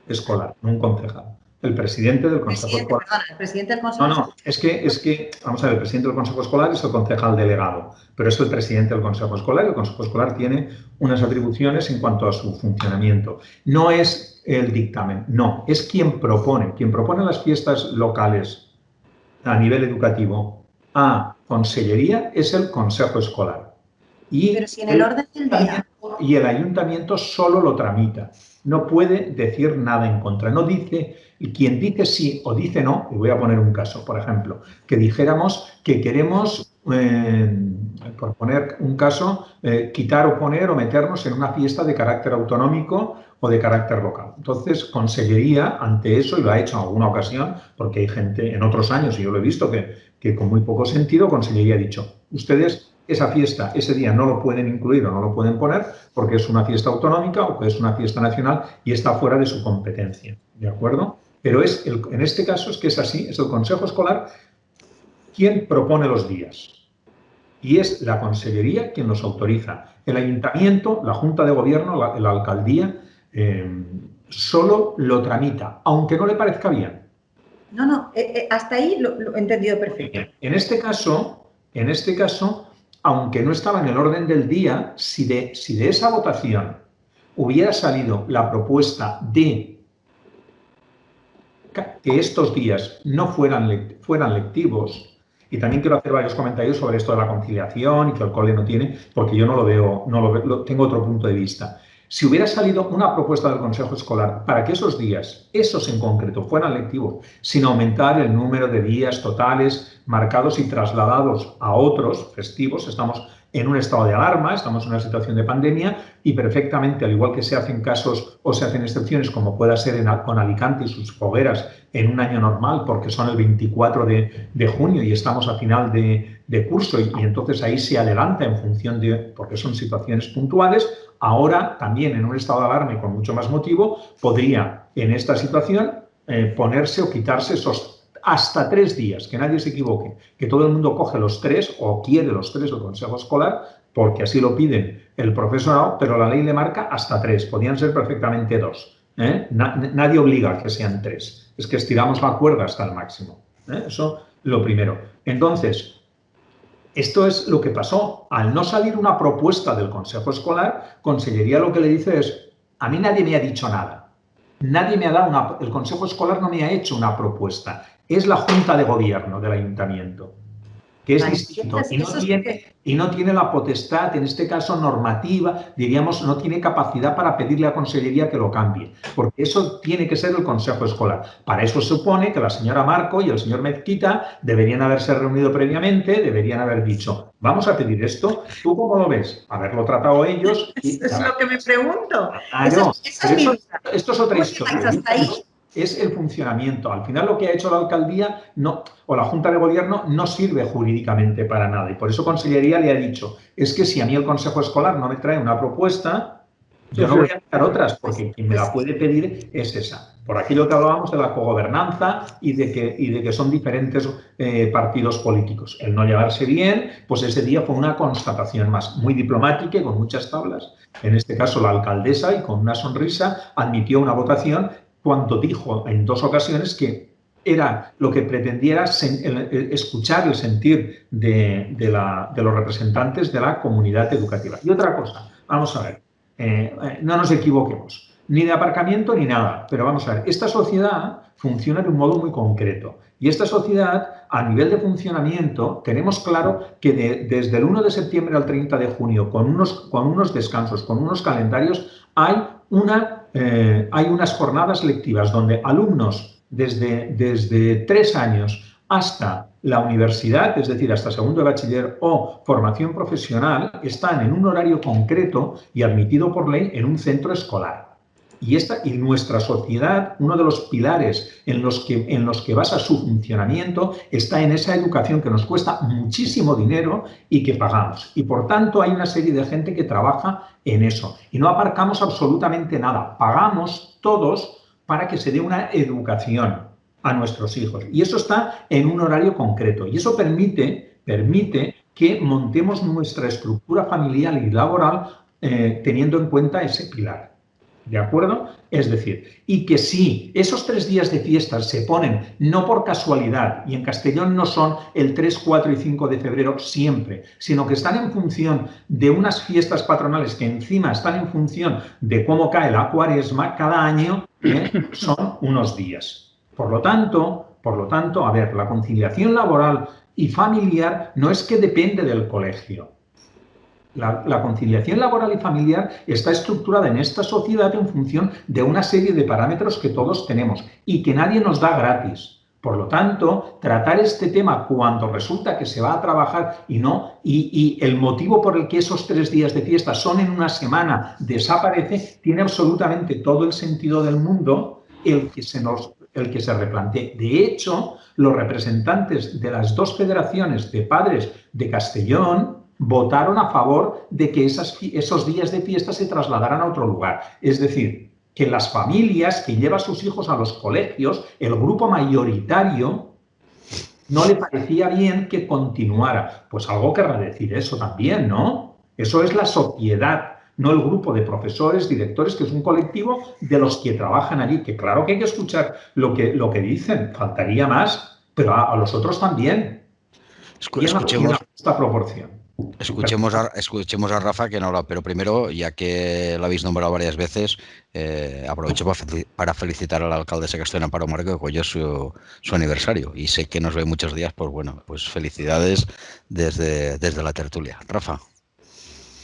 Escolar, no un concejal. El presidente del Consejo Escolar. Perdona, el presidente del Consejo Escolar. Es que, vamos a ver, el presidente del Consejo Escolar es el concejal delegado, pero es el presidente del Consejo Escolar. El Consejo Escolar tiene unas atribuciones en cuanto a su funcionamiento. No es el dictamen, no, es quien propone las fiestas locales a nivel educativo a Consellería, es el Consejo Escolar. Pero si en el orden del día. Y el ayuntamiento solo lo tramita. No puede decir nada en contra. No dice, y quien dice sí o dice no, y voy a poner un caso, por ejemplo, que dijéramos que queremos, por poner un caso, quitar o poner o meternos en una fiesta de carácter autonómico o de carácter local. Entonces, Consellería, ante eso, y lo ha hecho en alguna ocasión, porque hay gente en otros años, y yo lo he visto, que con muy poco sentido, Consellería ha dicho, ustedes esa fiesta, ese día no lo pueden incluir o no lo pueden poner porque es una fiesta autonómica o que es una fiesta nacional y está fuera de su competencia, ¿de acuerdo? Pero en este caso es que es así, es el Consejo Escolar quien propone los días y es la Consellería quien los autoriza. El Ayuntamiento, la Junta de Gobierno, la Alcaldía, solo lo tramita, aunque no le parezca bien. No, hasta ahí lo he entendido perfecto. En este caso, aunque no estaba en el orden del día, si de esa votación hubiera salido la propuesta de que estos días no fueran lectivos. Y también quiero hacer varios comentarios sobre esto de la conciliación y que el cole no tiene, porque yo no lo veo, tengo otro punto de vista. Si hubiera salido una propuesta del Consejo Escolar para que esos días, esos en concreto, fueran lectivos, sin aumentar el número de días totales marcados y trasladados a otros festivos, estamos en un estado de alarma, estamos en una situación de pandemia y perfectamente, al igual que se hacen casos o se hacen excepciones, como pueda ser con Alicante y sus fogueras en un año normal, porque son el 24 de junio y estamos a final de curso y entonces ahí se adelanta en función de, porque son situaciones puntuales, ahora también en un estado de alarma y con mucho más motivo, podría en esta situación ponerse o quitarse esos hasta 3 días, que nadie se equivoque, que todo el mundo coge los 3 o quiere los 3 del Consejo Escolar, porque así lo piden el profesorado, pero la ley le marca hasta 3, podían ser perfectamente 2. Nadie obliga a que sean 3, es que estiramos la cuerda hasta el máximo. Eso lo primero. Entonces, esto es lo que pasó. Al no salir una propuesta del Consejo Escolar, Consellería lo que le dice es, a mí nadie me ha dicho nada. Nadie me ha dado el Consejo Escolar no me ha hecho una propuesta. Es la Junta de Gobierno del Ayuntamiento, que es distinto y no tiene la potestad, en este caso normativa, diríamos, no tiene capacidad para pedirle a Consellería que lo cambie, porque eso tiene que ser el Consejo Escolar. Para eso se supone que la señora Marco y el señor Mezquita deberían haberse reunido previamente, deberían haber dicho, vamos a pedir esto, ¿tú cómo lo ves? Haberlo tratado ellos. Eso es lo que me pregunto. Esto es otra historia. Es el funcionamiento. Al final lo que ha hecho la alcaldía o la Junta de Gobierno no sirve jurídicamente para nada y por eso Consellería le ha dicho, es que si a mí el Consejo Escolar no me trae una propuesta, yo no voy a hacer otras porque quien me la puede pedir es esa. Por aquello que hablábamos de la cogobernanza y de que son diferentes partidos políticos. El no llevarse bien, pues ese día fue una constatación más, muy diplomática y con muchas tablas. En este caso la alcaldesa y con una sonrisa admitió una votación cuando dijo en 2 ocasiones que era lo que pretendiera escuchar el sentir de los representantes de la comunidad educativa. Y otra cosa, vamos a ver, no nos equivoquemos, ni de aparcamiento ni nada, pero vamos a ver, esta sociedad funciona de un modo muy concreto y esta sociedad, a nivel de funcionamiento, tenemos claro que desde el 1 de septiembre al 30 de junio, con unos descansos, con unos calendarios, hay unas jornadas lectivas donde alumnos desde 3 años hasta la universidad, es decir, hasta segundo de bachiller o formación profesional, están en un horario concreto y admitido por ley en un centro escolar. Y nuestra sociedad, uno de los pilares en los que basa su funcionamiento, está en esa educación que nos cuesta muchísimo dinero y que pagamos. Y por tanto hay una serie de gente que trabaja en eso. Y no aparcamos absolutamente nada. Pagamos todos para que se dé una educación a nuestros hijos. Y eso está en un horario concreto. Y eso permite que montemos nuestra estructura familiar y laboral teniendo en cuenta ese pilar. ¿De acuerdo? Es decir, y que si esos 3 días de fiestas se ponen no por casualidad, y en Castellón no son el 3, 4 y 5 de febrero siempre, sino que están en función de unas fiestas patronales que encima están en función de cómo cae la Cuaresma, cada año son unos días. Por lo tanto, a ver, la conciliación laboral y familiar no es que depende del colegio. La conciliación laboral y familiar está estructurada en esta sociedad en función de una serie de parámetros que todos tenemos y que nadie nos da gratis. Por lo tanto, tratar este tema cuando resulta que se va a trabajar y el motivo por el que esos 3 días de fiesta son en una semana desaparece, tiene absolutamente todo el sentido del mundo el que se replantee. De hecho, los representantes de las 2 federaciones de padres de Castellón votaron a favor de que esos días de fiesta se trasladaran a otro lugar. Es decir, que las familias que llevan a sus hijos a los colegios, el grupo mayoritario, no le parecía bien que continuara. Pues algo querrá decir eso también, ¿no? Eso es la sociedad, no el grupo de profesores, directores, que es un colectivo de los que trabajan allí, que claro que hay que escuchar lo que dicen, faltaría más, pero a los otros también. Escuchemos esta proporción. Escuchemos a Rafa, que no habla, pero primero, ya que lo habéis nombrado varias veces, aprovecho para felicitar a la alcaldesa Castellón Amparo Marco, que hoy es su aniversario, y sé que nos ve muchos días, pues bueno, pues felicidades desde la tertulia. Rafa.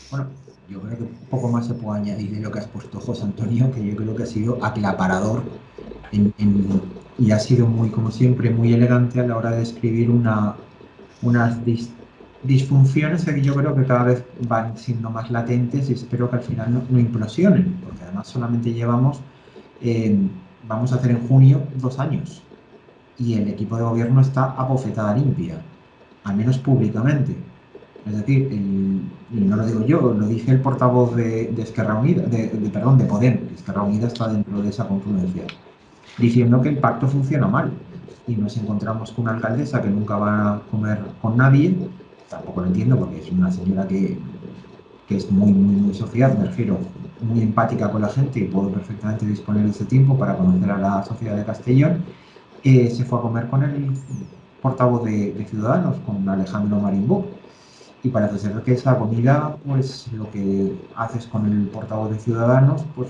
Bueno, yo creo que poco más se puede añadir de lo que has puesto, José Antonio, que yo creo que ha sido aclaparador y ha sido muy, como siempre, muy elegante a la hora de describir unas disfunciones que yo creo que cada vez van siendo más latentes y espero que al final no implosionen, porque además solamente vamos a hacer en junio 2 años y el equipo de gobierno está a bofetada limpia, al menos públicamente. Es decir, y no lo digo yo, lo dije el portavoz de Esquerra Unida, perdón, de Podem, que Esquerra Unida está dentro de esa confluencia, diciendo que el pacto funciona mal. Y nos encontramos con una alcaldesa que nunca va a comer con nadie, tampoco lo entiendo porque es una señora que es muy social, me refiero, muy empática con la gente y puedo perfectamente disponer de ese tiempo para conocer a la sociedad de Castellón. Se fue a comer con el portavoz de Ciudadanos, con Alejandro Marimbó. Y parece ser que esa comida, pues lo que haces con el portavoz de Ciudadanos, pues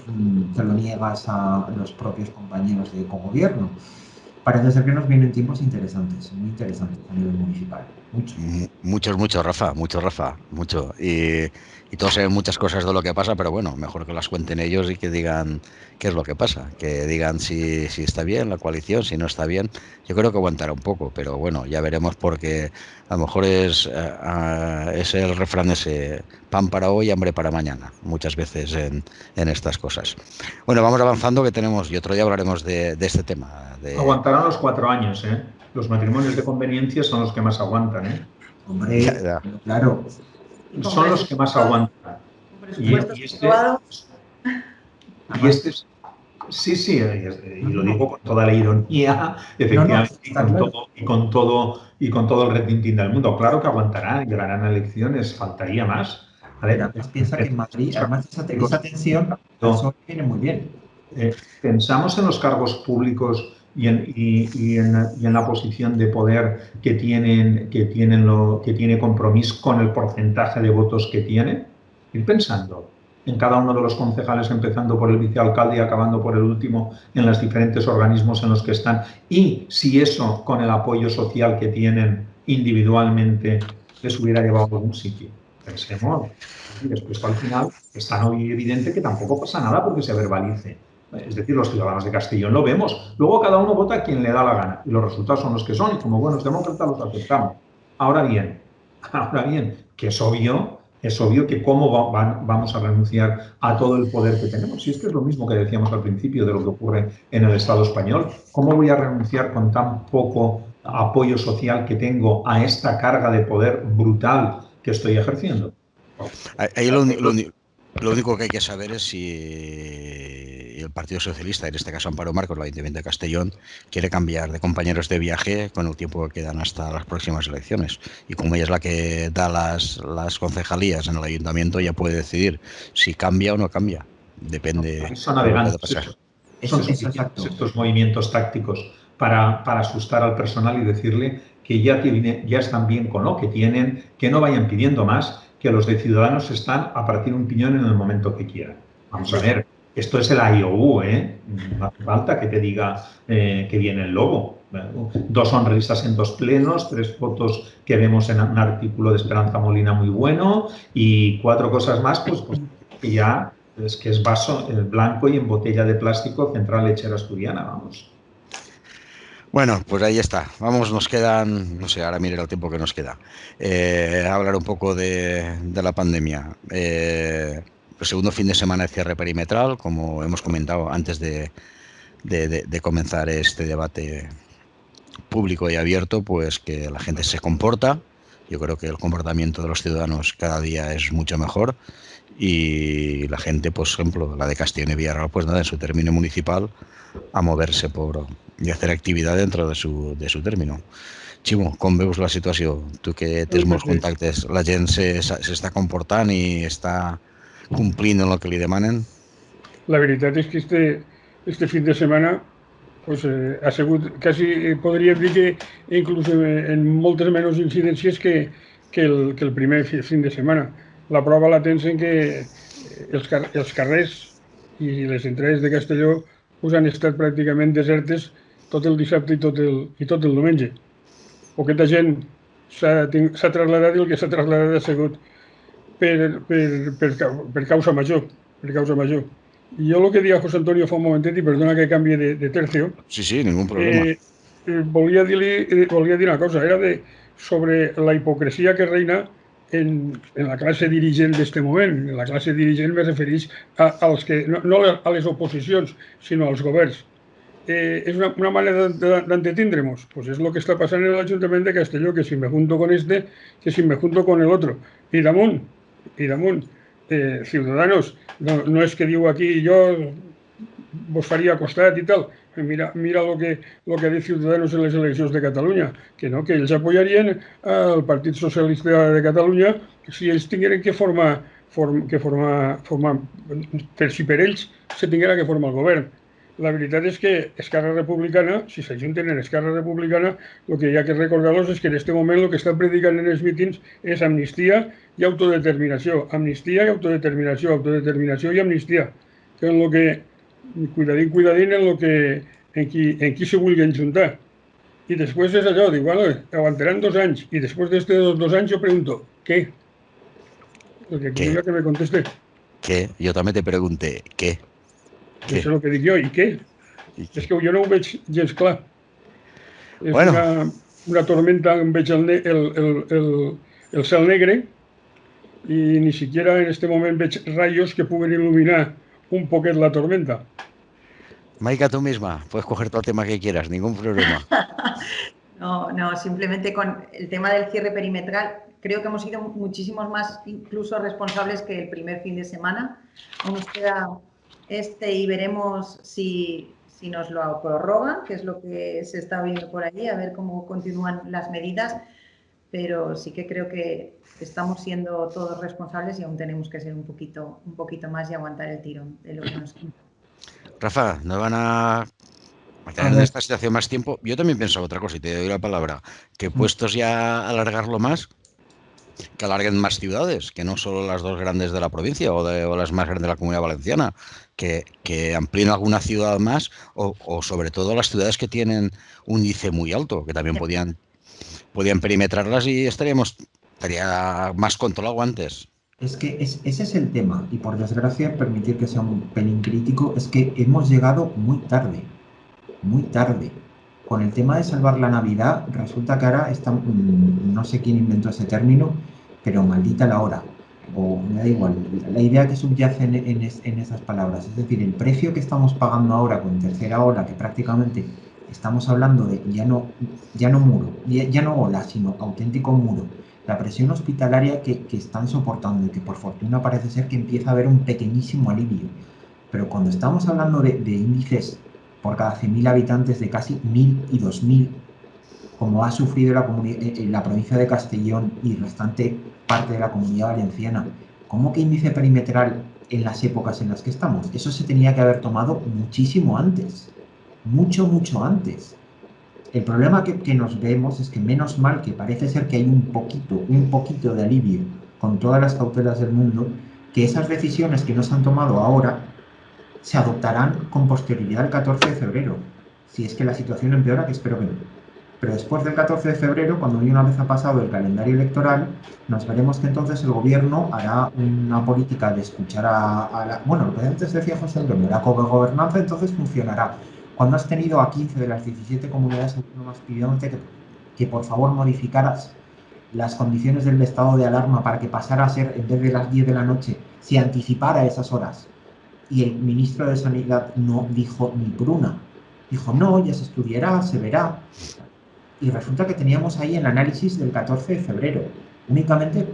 te lo niegas a los propios compañeros de cogobierno. Parece ser que nos vienen tiempos interesantes, muy interesantes a nivel municipal. Muchos, Rafa, mucho. Y todos saben muchas cosas de lo que pasa, pero bueno, mejor que las cuenten ellos y que digan qué es lo que pasa, que digan si está bien la coalición, si no está bien. Yo creo que aguantará un poco, pero bueno, ya veremos, porque a lo mejor es el refrán ese, pan para hoy, hambre para mañana, muchas veces en estas cosas. Bueno, vamos avanzando, que tenemos, y otro día hablaremos de este tema. Aguantarán los 4 años, ¿eh? Los matrimonios de conveniencia son los que más aguantan, ¿eh? Hombre, claro. Son los que más aguantan. Y lo digo con toda la ironía, efectivamente, y con todo el retintín del mundo. Claro que aguantarán y ganarán elecciones, faltaría más. Pero piensa que en Madrid, además, esa tensión viene muy bien. Pensamos en los cargos públicos y en la posición de poder que tiene compromiso con el porcentaje de votos que tiene. Ir pensando en cada uno de los concejales, empezando por el vicealcalde y acabando por el último, en los diferentes organismos en los que están, y si eso, con el apoyo social que tienen individualmente, les hubiera llevado a algún sitio. Pensemos. Y después, al final, es tan evidente que tampoco pasa nada porque se verbalice. Es decir, los ciudadanos de Castellón lo vemos. Luego cada uno vota a quien le da la gana y los resultados son los que son, y como buenos demócratas los aceptamos. Ahora bien, que es obvio que cómo vamos a renunciar a todo el poder que tenemos. Si es que es lo mismo que decíamos al principio de lo que ocurre en el Estado español. ¿Cómo voy a renunciar con tan poco apoyo social que tengo a esta carga de poder brutal que estoy ejerciendo? Ahí lo único que hay que saber es si el Partido Socialista, en este caso Amparo Marcos, el Ayuntamiento de Castellón, quiere cambiar de compañeros de viaje con el tiempo que quedan hasta las próximas elecciones. Y como ella es la que da las concejalías en el Ayuntamiento, ella puede decidir si cambia o no cambia. Depende. Son navegantes. Son suficientes estos movimientos tácticos para asustar al personal y decirle que ya están bien con lo que tienen, que no vayan pidiendo más, que los de Ciudadanos están a partir un piñón en el momento que quieran. Vamos a ver, esto es el IOU, ¿eh? No hace falta que te diga que viene el lobo. 2 sonrisas en 2 plenos, 3 fotos que vemos en un artículo de Esperanza Molina muy bueno y 4 cosas más, pues que ya es que es vaso blanco y en botella de plástico Central Lechera Asturiana, vamos. Bueno, pues ahí está. Vamos, nos quedan, no sé, ahora mire el tiempo que nos queda. Hablar un poco de la pandemia. El segundo fin de semana de cierre perimetral, como hemos comentado antes de comenzar este debate público y abierto, pues que la gente se comporta. Yo creo que el comportamiento de los ciudadanos cada día es mucho mejor. Y la gente, por ejemplo, la de Castellón y Villarreal, pues nada, en su término municipal, a moverse y hacer actividad dentro de su término. Ximo, com veus la situació? Tu que tens molts contactes, la gent s'està comportant i està complint en el que li demanen? La veritat és que este fin de setmana pues, ha sigut, quasi podríem dir que inclús en moltes menys incidències que que el primer fin de setmana. La prova la tens en que els carrers i les entrades de Castelló pues, han estat pràcticament desertes tot el dissabte i tot el diumenge. Poqueta gent s'ha traslladat i el que s'ha traslladat ha sigut per causa major. I jo el que deia José Antonio fa un momentet, i perdona que canvi de tercio. Sí, ningún problema. Volia dir una cosa, era sobre la hipocresia que reina en la classe dirigent d'aquest moment. En la classe dirigent me refereix als que, no a les oposicions, sinó als governs. És una manera d'entendre'ns. Pues és el que està passant en l'Ajuntament de Castelló, que si me junto con este, que si me junto con el otro. I damunt, Ciudadanos, no és que diu aquí jo vos faria costat i tal. Mira lo que ha dit Ciudadanos en les eleccions de Catalunya, que no, que ells apoyarien al Partit Socialista de Catalunya si ells tingueren que formar si per ells se tinguera que formar el govern. La veritat és que Esquerra Republicana, si s'ajunten en Esquerra Republicana, el que hi ha que recordar-los és que en aquest moment el que estan predicant en els mítings és amnistia i autodeterminació. Amnistia i autodeterminació, autodeterminació i amnistia. Que és el que, cuidadín en qui se vulguin juntar. I després és allò, dic, bueno, aguantaran 2 anys. I després d'aquests 2 anys jo pregunto, ¿qué? El que quiera que me conteste. ¿Qué? Yo también te pregunté, ¿qué? Això és el que dic jo, i què? És que jo no ho veig gens clar. És una tormenta, em veig el cel negre i ni siquiera en este moment veig rayos que puguen il·luminar un poquet la tormenta. Maika, tú misma, puedes coger todo el tema que quieras, ningún problema. No, simplemente con el tema del cierre perimetral, creo que hemos sido muchísimos más incluso responsables que el primer fin de semana. Aún nos queda y veremos si nos lo prorrogan, que es lo que se está viendo por allí, a ver cómo continúan las medidas, pero sí que creo que estamos siendo todos responsables y aún tenemos que ser un poquito más y aguantar el tirón de lo que nos queda. Rafa, ¿no van a tener en esta situación más tiempo? Yo también pensaba otra cosa y te doy la palabra, que puestos ya a alargarlo más, que alarguen más ciudades, que no solo las 2 grandes de la provincia o las más grandes de la Comunidad Valenciana, que amplíen alguna ciudad más o sobre todo las ciudades que tienen un índice muy alto, que también podían perimetrarlas y estaría más controlado antes. Es que ese es el tema y por desgracia, permitir que sea un pelín crítico, es que hemos llegado muy tarde. Con el tema de salvar la Navidad, resulta que ahora no sé quién inventó ese término, pero maldita la hora. O me da igual, la idea que subyace en esas palabras. Es decir, el precio que estamos pagando ahora con tercera ola, que prácticamente estamos hablando de ya no muro, ya no ola, sino auténtico muro. La presión hospitalaria que están soportando y que por fortuna parece ser que empieza a haber un pequeñísimo alivio. Pero cuando estamos hablando de índices por cada 100.000 habitantes de casi 1.000 y 2.000, como ha sufrido la provincia de Castellón y restante parte de la Comunidad Valenciana, ¿cómo que índice perimetral en las épocas en las que estamos? Eso se tenía que haber tomado muchísimo antes, mucho antes. El problema que nos vemos es que menos mal que parece ser que hay un poquito de alivio con todas las cautelas del mundo, que esas decisiones que no se han tomado ahora se adoptarán con posterioridad al 14 de febrero, si es que la situación empeora, que espero que no. Pero después del 14 de febrero, cuando una vez ha pasado el calendario electoral, nos veremos que entonces el gobierno hará una política de escuchar bueno, lo que antes decía José Antonio, la cogobernanza entonces funcionará. Cuando has tenido a 15 de las 17 comunidades autónomas pidiéndote que por favor modificaras las condiciones del estado de alarma para que pasara a ser, en vez de las 10 de la noche, se anticipara esas horas. Y el ministro de Sanidad no dijo ni por una. Dijo, no, ya se estudiará, se verá. Y resulta que teníamos ahí el análisis del 14 de febrero. Únicamente,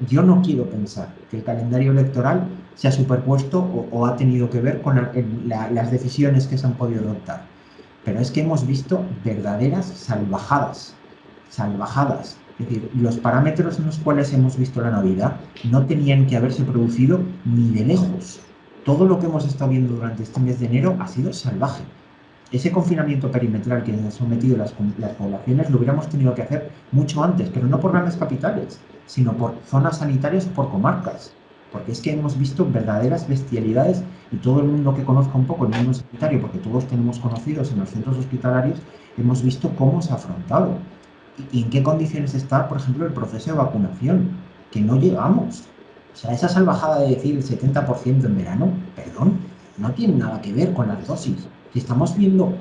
yo no quiero pensar que el calendario electoral se ha superpuesto o ha tenido que ver con las decisiones que se han podido adoptar. Pero es que hemos visto verdaderas salvajadas. Es decir, los parámetros en los cuales hemos visto la Navidad no tenían que haberse producido ni de lejos. Todo lo que hemos estado viendo durante este mes de enero ha sido salvaje. ese confinamiento perimetral que han sometido las poblaciones lo hubiéramos tenido que hacer mucho antes, pero no por grandes capitales, sino por zonas sanitarias o por comarcas. Porque es que hemos visto verdaderas bestialidades y todo el mundo que conozca un poco el mundo sanitario, porque todos tenemos conocidos en los centros hospitalarios, hemos visto cómo se ha afrontado y en qué condiciones está, por ejemplo, el proceso de vacunación, que no llegamos. O sea, esa salvajada de decir el 70% en verano, perdón, no tiene nada que ver con las dosis. Si estamos viendo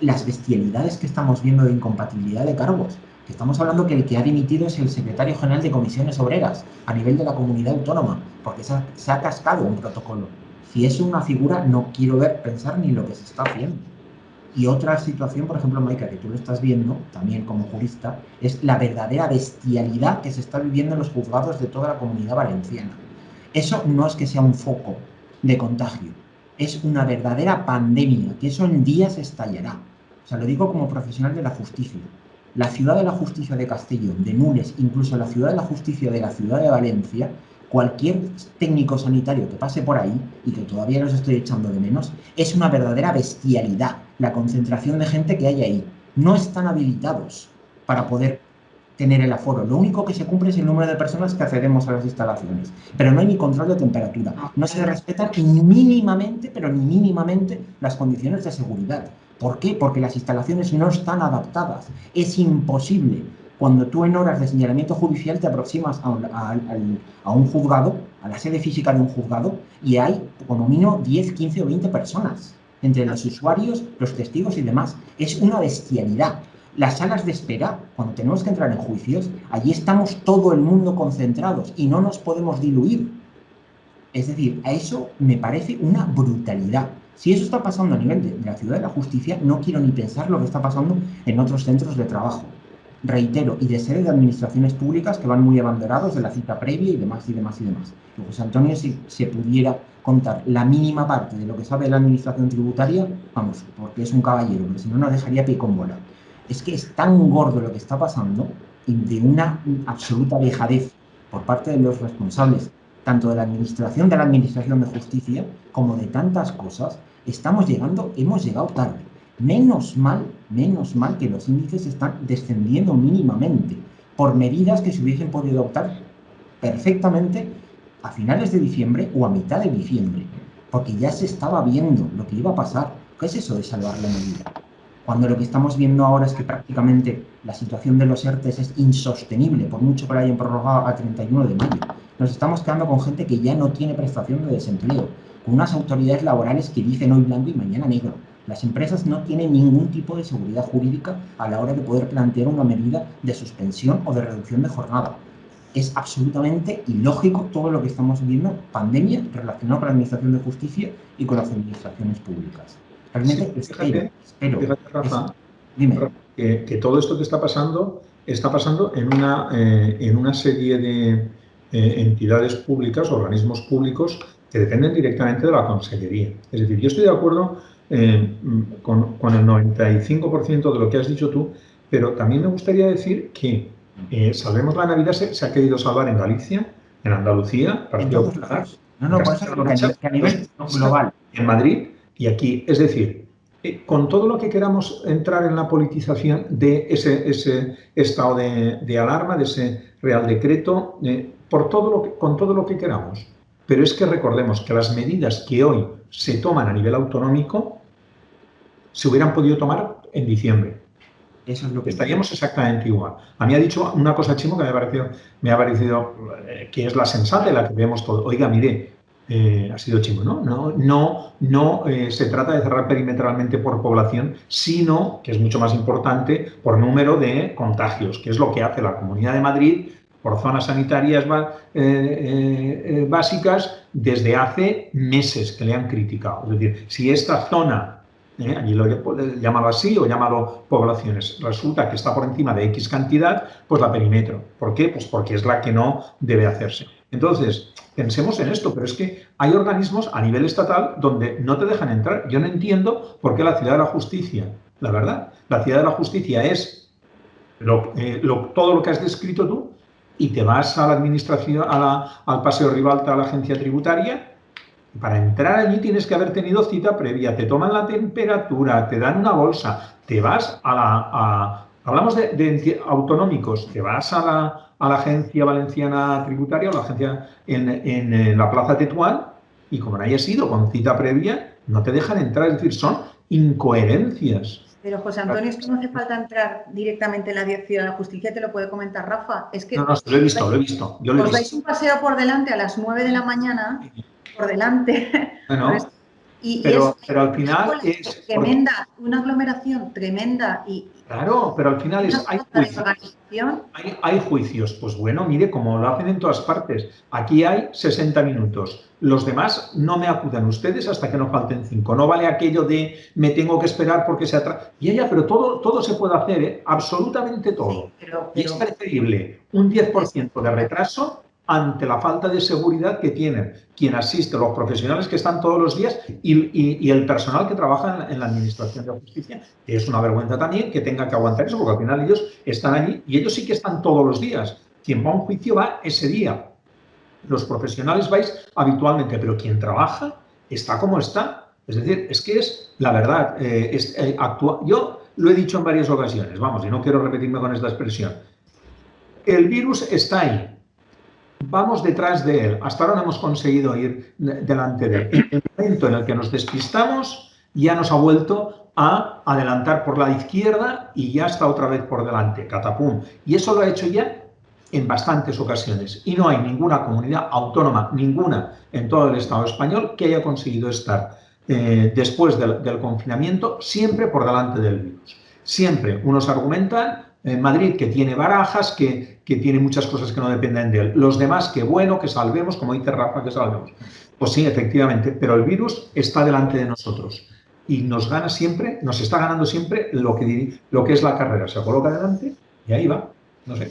las bestialidades que estamos viendo de incompatibilidad de cargos, que estamos hablando que el que ha dimitido es el secretario general de comisiones obreras a nivel de la comunidad autónoma, porque se ha cascado un protocolo. Si es una figura, no quiero pensar ni lo que se está haciendo. Y otra situación, por ejemplo, Maika, que tú lo estás viendo, también como jurista, es la verdadera bestialidad que se está viviendo en los juzgados de toda la comunidad valenciana. Eso no es que sea un foco de contagio, es una verdadera pandemia, que eso en días estallará. O sea, lo digo como profesional de la justicia. La ciudad de la justicia de Castellón, de Nules, incluso la ciudad de la justicia de la ciudad de Valencia, cualquier técnico sanitario que pase por ahí, y que todavía los estoy echando de menos, es una verdadera bestialidad la concentración de gente que hay ahí. No están habilitados para poder tener el aforo. Lo único que se cumple es el número de personas que accedemos a las instalaciones. Pero no hay ni control de temperatura. No se respetan ni mínimamente, pero ni mínimamente, las condiciones de seguridad. ¿Por qué? Porque las instalaciones no están adaptadas. Es imposible. Cuando tú en horas de señalamiento judicial te aproximas a un juzgado, a la sede física de un juzgado, y hay como mínimo 10, 15 o 20 personas entre los usuarios, los testigos y demás. Es una bestialidad. Las salas de espera, cuando tenemos que entrar en juicios, allí estamos todo el mundo concentrados y no nos podemos diluir. Es decir, a eso me parece una brutalidad. Si eso está pasando a nivel de la ciudad de la justicia, no quiero ni pensar lo que está pasando en otros centros de trabajo. Reitero, y de sede de administraciones públicas que van muy abanderados de la cita previa y demás, y demás, y demás. Que José Antonio, si se pudiera contar la mínima parte de lo que sabe la administración tributaria, vamos, porque es un caballero, porque si no, nos dejaría pie con bola. Es que es tan gordo lo que está pasando y de una absoluta dejadez por parte de los responsables, tanto de la administración de justicia, como de tantas cosas. Hemos llegado tarde. Menos mal que los índices están descendiendo mínimamente por medidas que se hubiesen podido adoptar perfectamente a finales de diciembre o a mitad de diciembre, porque ya se estaba viendo lo que iba a pasar. ¿Qué es eso de salvar la medida? Cuando lo que estamos viendo ahora es que prácticamente la situación de los ERTES es insostenible, por mucho que la hayan prorrogado a 31 de mayo. Nos estamos quedando con gente que ya no tiene prestación de desempleo, con unas autoridades laborales que dicen hoy blanco y mañana negro. Las empresas no tienen ningún tipo de seguridad jurídica a la hora de poder plantear una medida de suspensión o de reducción de jornada. Es absolutamente ilógico todo lo que estamos viendo, pandemia, relacionado con la administración de justicia y con las administraciones públicas. Realmente sí, espero. Fíjate, Rafa, dime. Que todo esto que está pasando en una serie de entidades públicas, organismos públicos que dependen directamente de la Consellería. Es decir, yo estoy de acuerdo con el 95% de lo que has dicho tú, pero también me gustaría decir que Salvemos la Navidad se ha querido salvar en Galicia, en Andalucía, Partido Popular, a nivel global, en Madrid y aquí. Es decir, con todo lo que queramos entrar en la politización de ese estado de alarma, de ese Real Decreto, con todo lo que queramos. Pero es que recordemos que las medidas que hoy se toman a nivel autonómico se hubieran podido tomar en diciembre. Eso es lo que estaríamos exactamente igual. A mí ha dicho una cosa, Chimo, que me ha parecido que es la sensata y la que vemos todo. Oiga, mire, ha sido Chimo, ¿no? No se trata de cerrar perimetralmente por población, sino, que es mucho más importante, por número de contagios, que es lo que hace la Comunidad de Madrid por zonas sanitarias básicas desde hace meses que le han criticado. Es decir, si esta zona, allí lo he llamado así o llamado poblaciones, resulta que está por encima de X cantidad, pues la perimetro. ¿Por qué? Pues porque es la que no debe hacerse. Entonces, pensemos en esto, pero es que hay organismos a nivel estatal donde no te dejan entrar. Yo no entiendo por qué la Ciudad de la Justicia, la verdad, la Ciudad de la Justicia es todo lo que has descrito tú, y te vas a la administración, al Paseo Ribalta, a la agencia tributaria, Para entrar allí tienes que haber tenido cita previa, te toman la temperatura, te dan una bolsa, te vas hablamos de autonómicos, te vas a la Agencia Valenciana Tributaria o la agencia en la Plaza Tetuán y como no hayas ido con cita previa, no te dejan entrar, es decir, son incoherencias. Pero José Antonio, es que no hace falta entrar directamente en la Dirección de la Justicia, te lo puede comentar Rafa. Es que No, lo he visto. Yo lo he os visto. dais un paseo por delante a las 9 de la mañana, por delante. Bueno, pero al final es... Tremenda, una aglomeración tremenda y... Claro, pero al final hay juicios. Pues bueno, mire, como lo hacen en todas partes. Aquí hay 60 minutos. Los demás no me acudan ustedes hasta que no falten 5. No vale aquello de me tengo que esperar porque se atrasa. Pero todo se puede hacer, ¿eh? Absolutamente todo. Sí, pero... Y es preferible un 10% de retraso ante la falta de seguridad que tienen quien asiste, los profesionales que están todos los días y el personal que trabaja en la Administración de Justicia. Es una vergüenza también que tenga que aguantar eso, porque al final ellos están allí y ellos sí que están todos los días. Quien va a un juicio va ese día. Los profesionales vais habitualmente, pero quien trabaja está como está. Es decir, es que es la verdad. Yo lo he dicho en varias ocasiones, vamos, y no quiero repetirme con esta expresión. El virus está ahí. Vamos detrás de él. Hasta ahora no hemos conseguido ir delante de él. En el momento en el que nos despistamos, ya nos ha vuelto a adelantar por la izquierda y ya está otra vez por delante. Catapum. Y eso lo ha hecho ya en bastantes ocasiones. Y no hay ninguna comunidad autónoma, ninguna en todo el Estado español, que haya conseguido estar después del confinamiento siempre por delante del virus. Siempre unos argumentan Madrid que tiene Barajas, que tiene muchas cosas que no dependen de él. Los demás, que bueno, que salvemos, como dice Rafa, que salvemos. Pues sí, efectivamente, pero el virus está delante de nosotros y nos está ganando siempre lo que es la carrera. Se coloca delante y ahí va, no sé.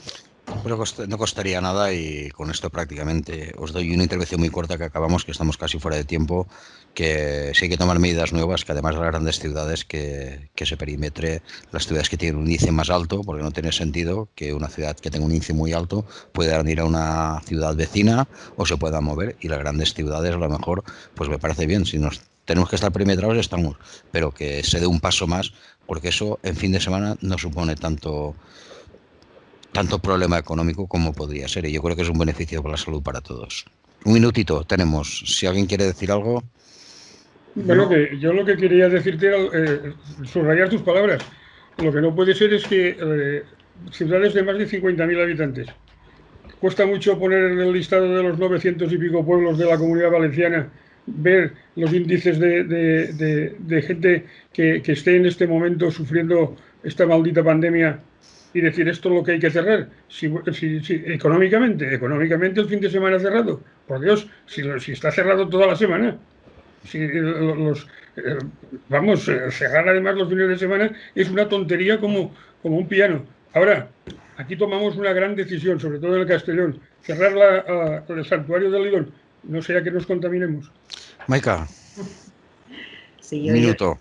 Pero no costaría nada y con esto prácticamente os doy una intervención muy corta que acabamos, que estamos casi fuera de tiempo, que sí hay que tomar medidas nuevas, que además de las grandes ciudades, que se perimetre las ciudades que tienen un índice más alto, porque no tiene sentido que una ciudad que tenga un índice muy alto pueda ir a una ciudad vecina o se pueda mover, y las grandes ciudades a lo mejor, pues me parece bien, si nos tenemos que estar perimetrados estamos, pero que se dé un paso más, porque eso en fin de semana no supone tanto problema económico como podría ser, y yo creo que es un beneficio para la salud para todos. Un minutito tenemos, si alguien quiere decir algo. Bueno, que yo lo que quería decirte era subrayar tus palabras. Lo que no puede ser es que ciudades de más de 50.000 habitantes, cuesta mucho poner en el listado de los 900 y pico pueblos de la Comunidad Valenciana, ver los índices de gente que esté en este momento sufriendo esta maldita pandemia y decir esto es lo que hay que cerrar. Si económicamente el fin de semana cerrado, por Dios, si está cerrado toda la semana. Cerrar además los fines de semana es una tontería como un piano. Ahora, aquí tomamos una gran decisión, sobre todo en el Castellón, cerrar el santuario del Lidón, no sea que nos contaminemos. Maika, sí, un minuto.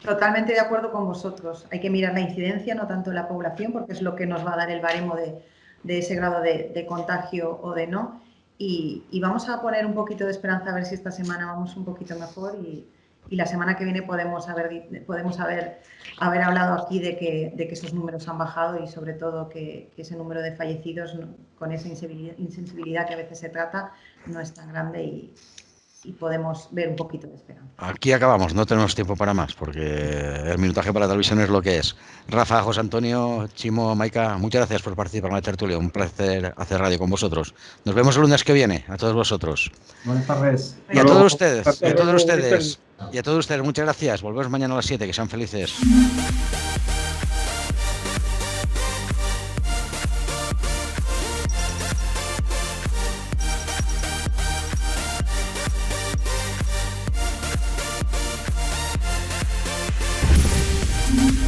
Totalmente de acuerdo con vosotros. Hay que mirar la incidencia, no tanto la población, porque es lo que nos va a dar el baremo de ese grado de contagio o de no. Y vamos a poner un poquito de esperanza a ver si esta semana vamos un poquito mejor y la semana que viene podemos haber hablado aquí de que esos números han bajado y sobre todo que ese número de fallecidos con esa insensibilidad que a veces se trata no es tan grande y podemos ver un poquito de esperanza. Aquí acabamos, no tenemos tiempo para más, porque el minutaje para la televisión es lo que es. Rafa, José Antonio, Chimo, Maika, muchas gracias por participar en la tertulia. Un placer hacer radio con vosotros. Nos vemos el lunes que viene, a todos vosotros. Buenas tardes. Y a todos ustedes, muchas gracias. Volvemos mañana a las 7, que sean felices. Mm-hmm.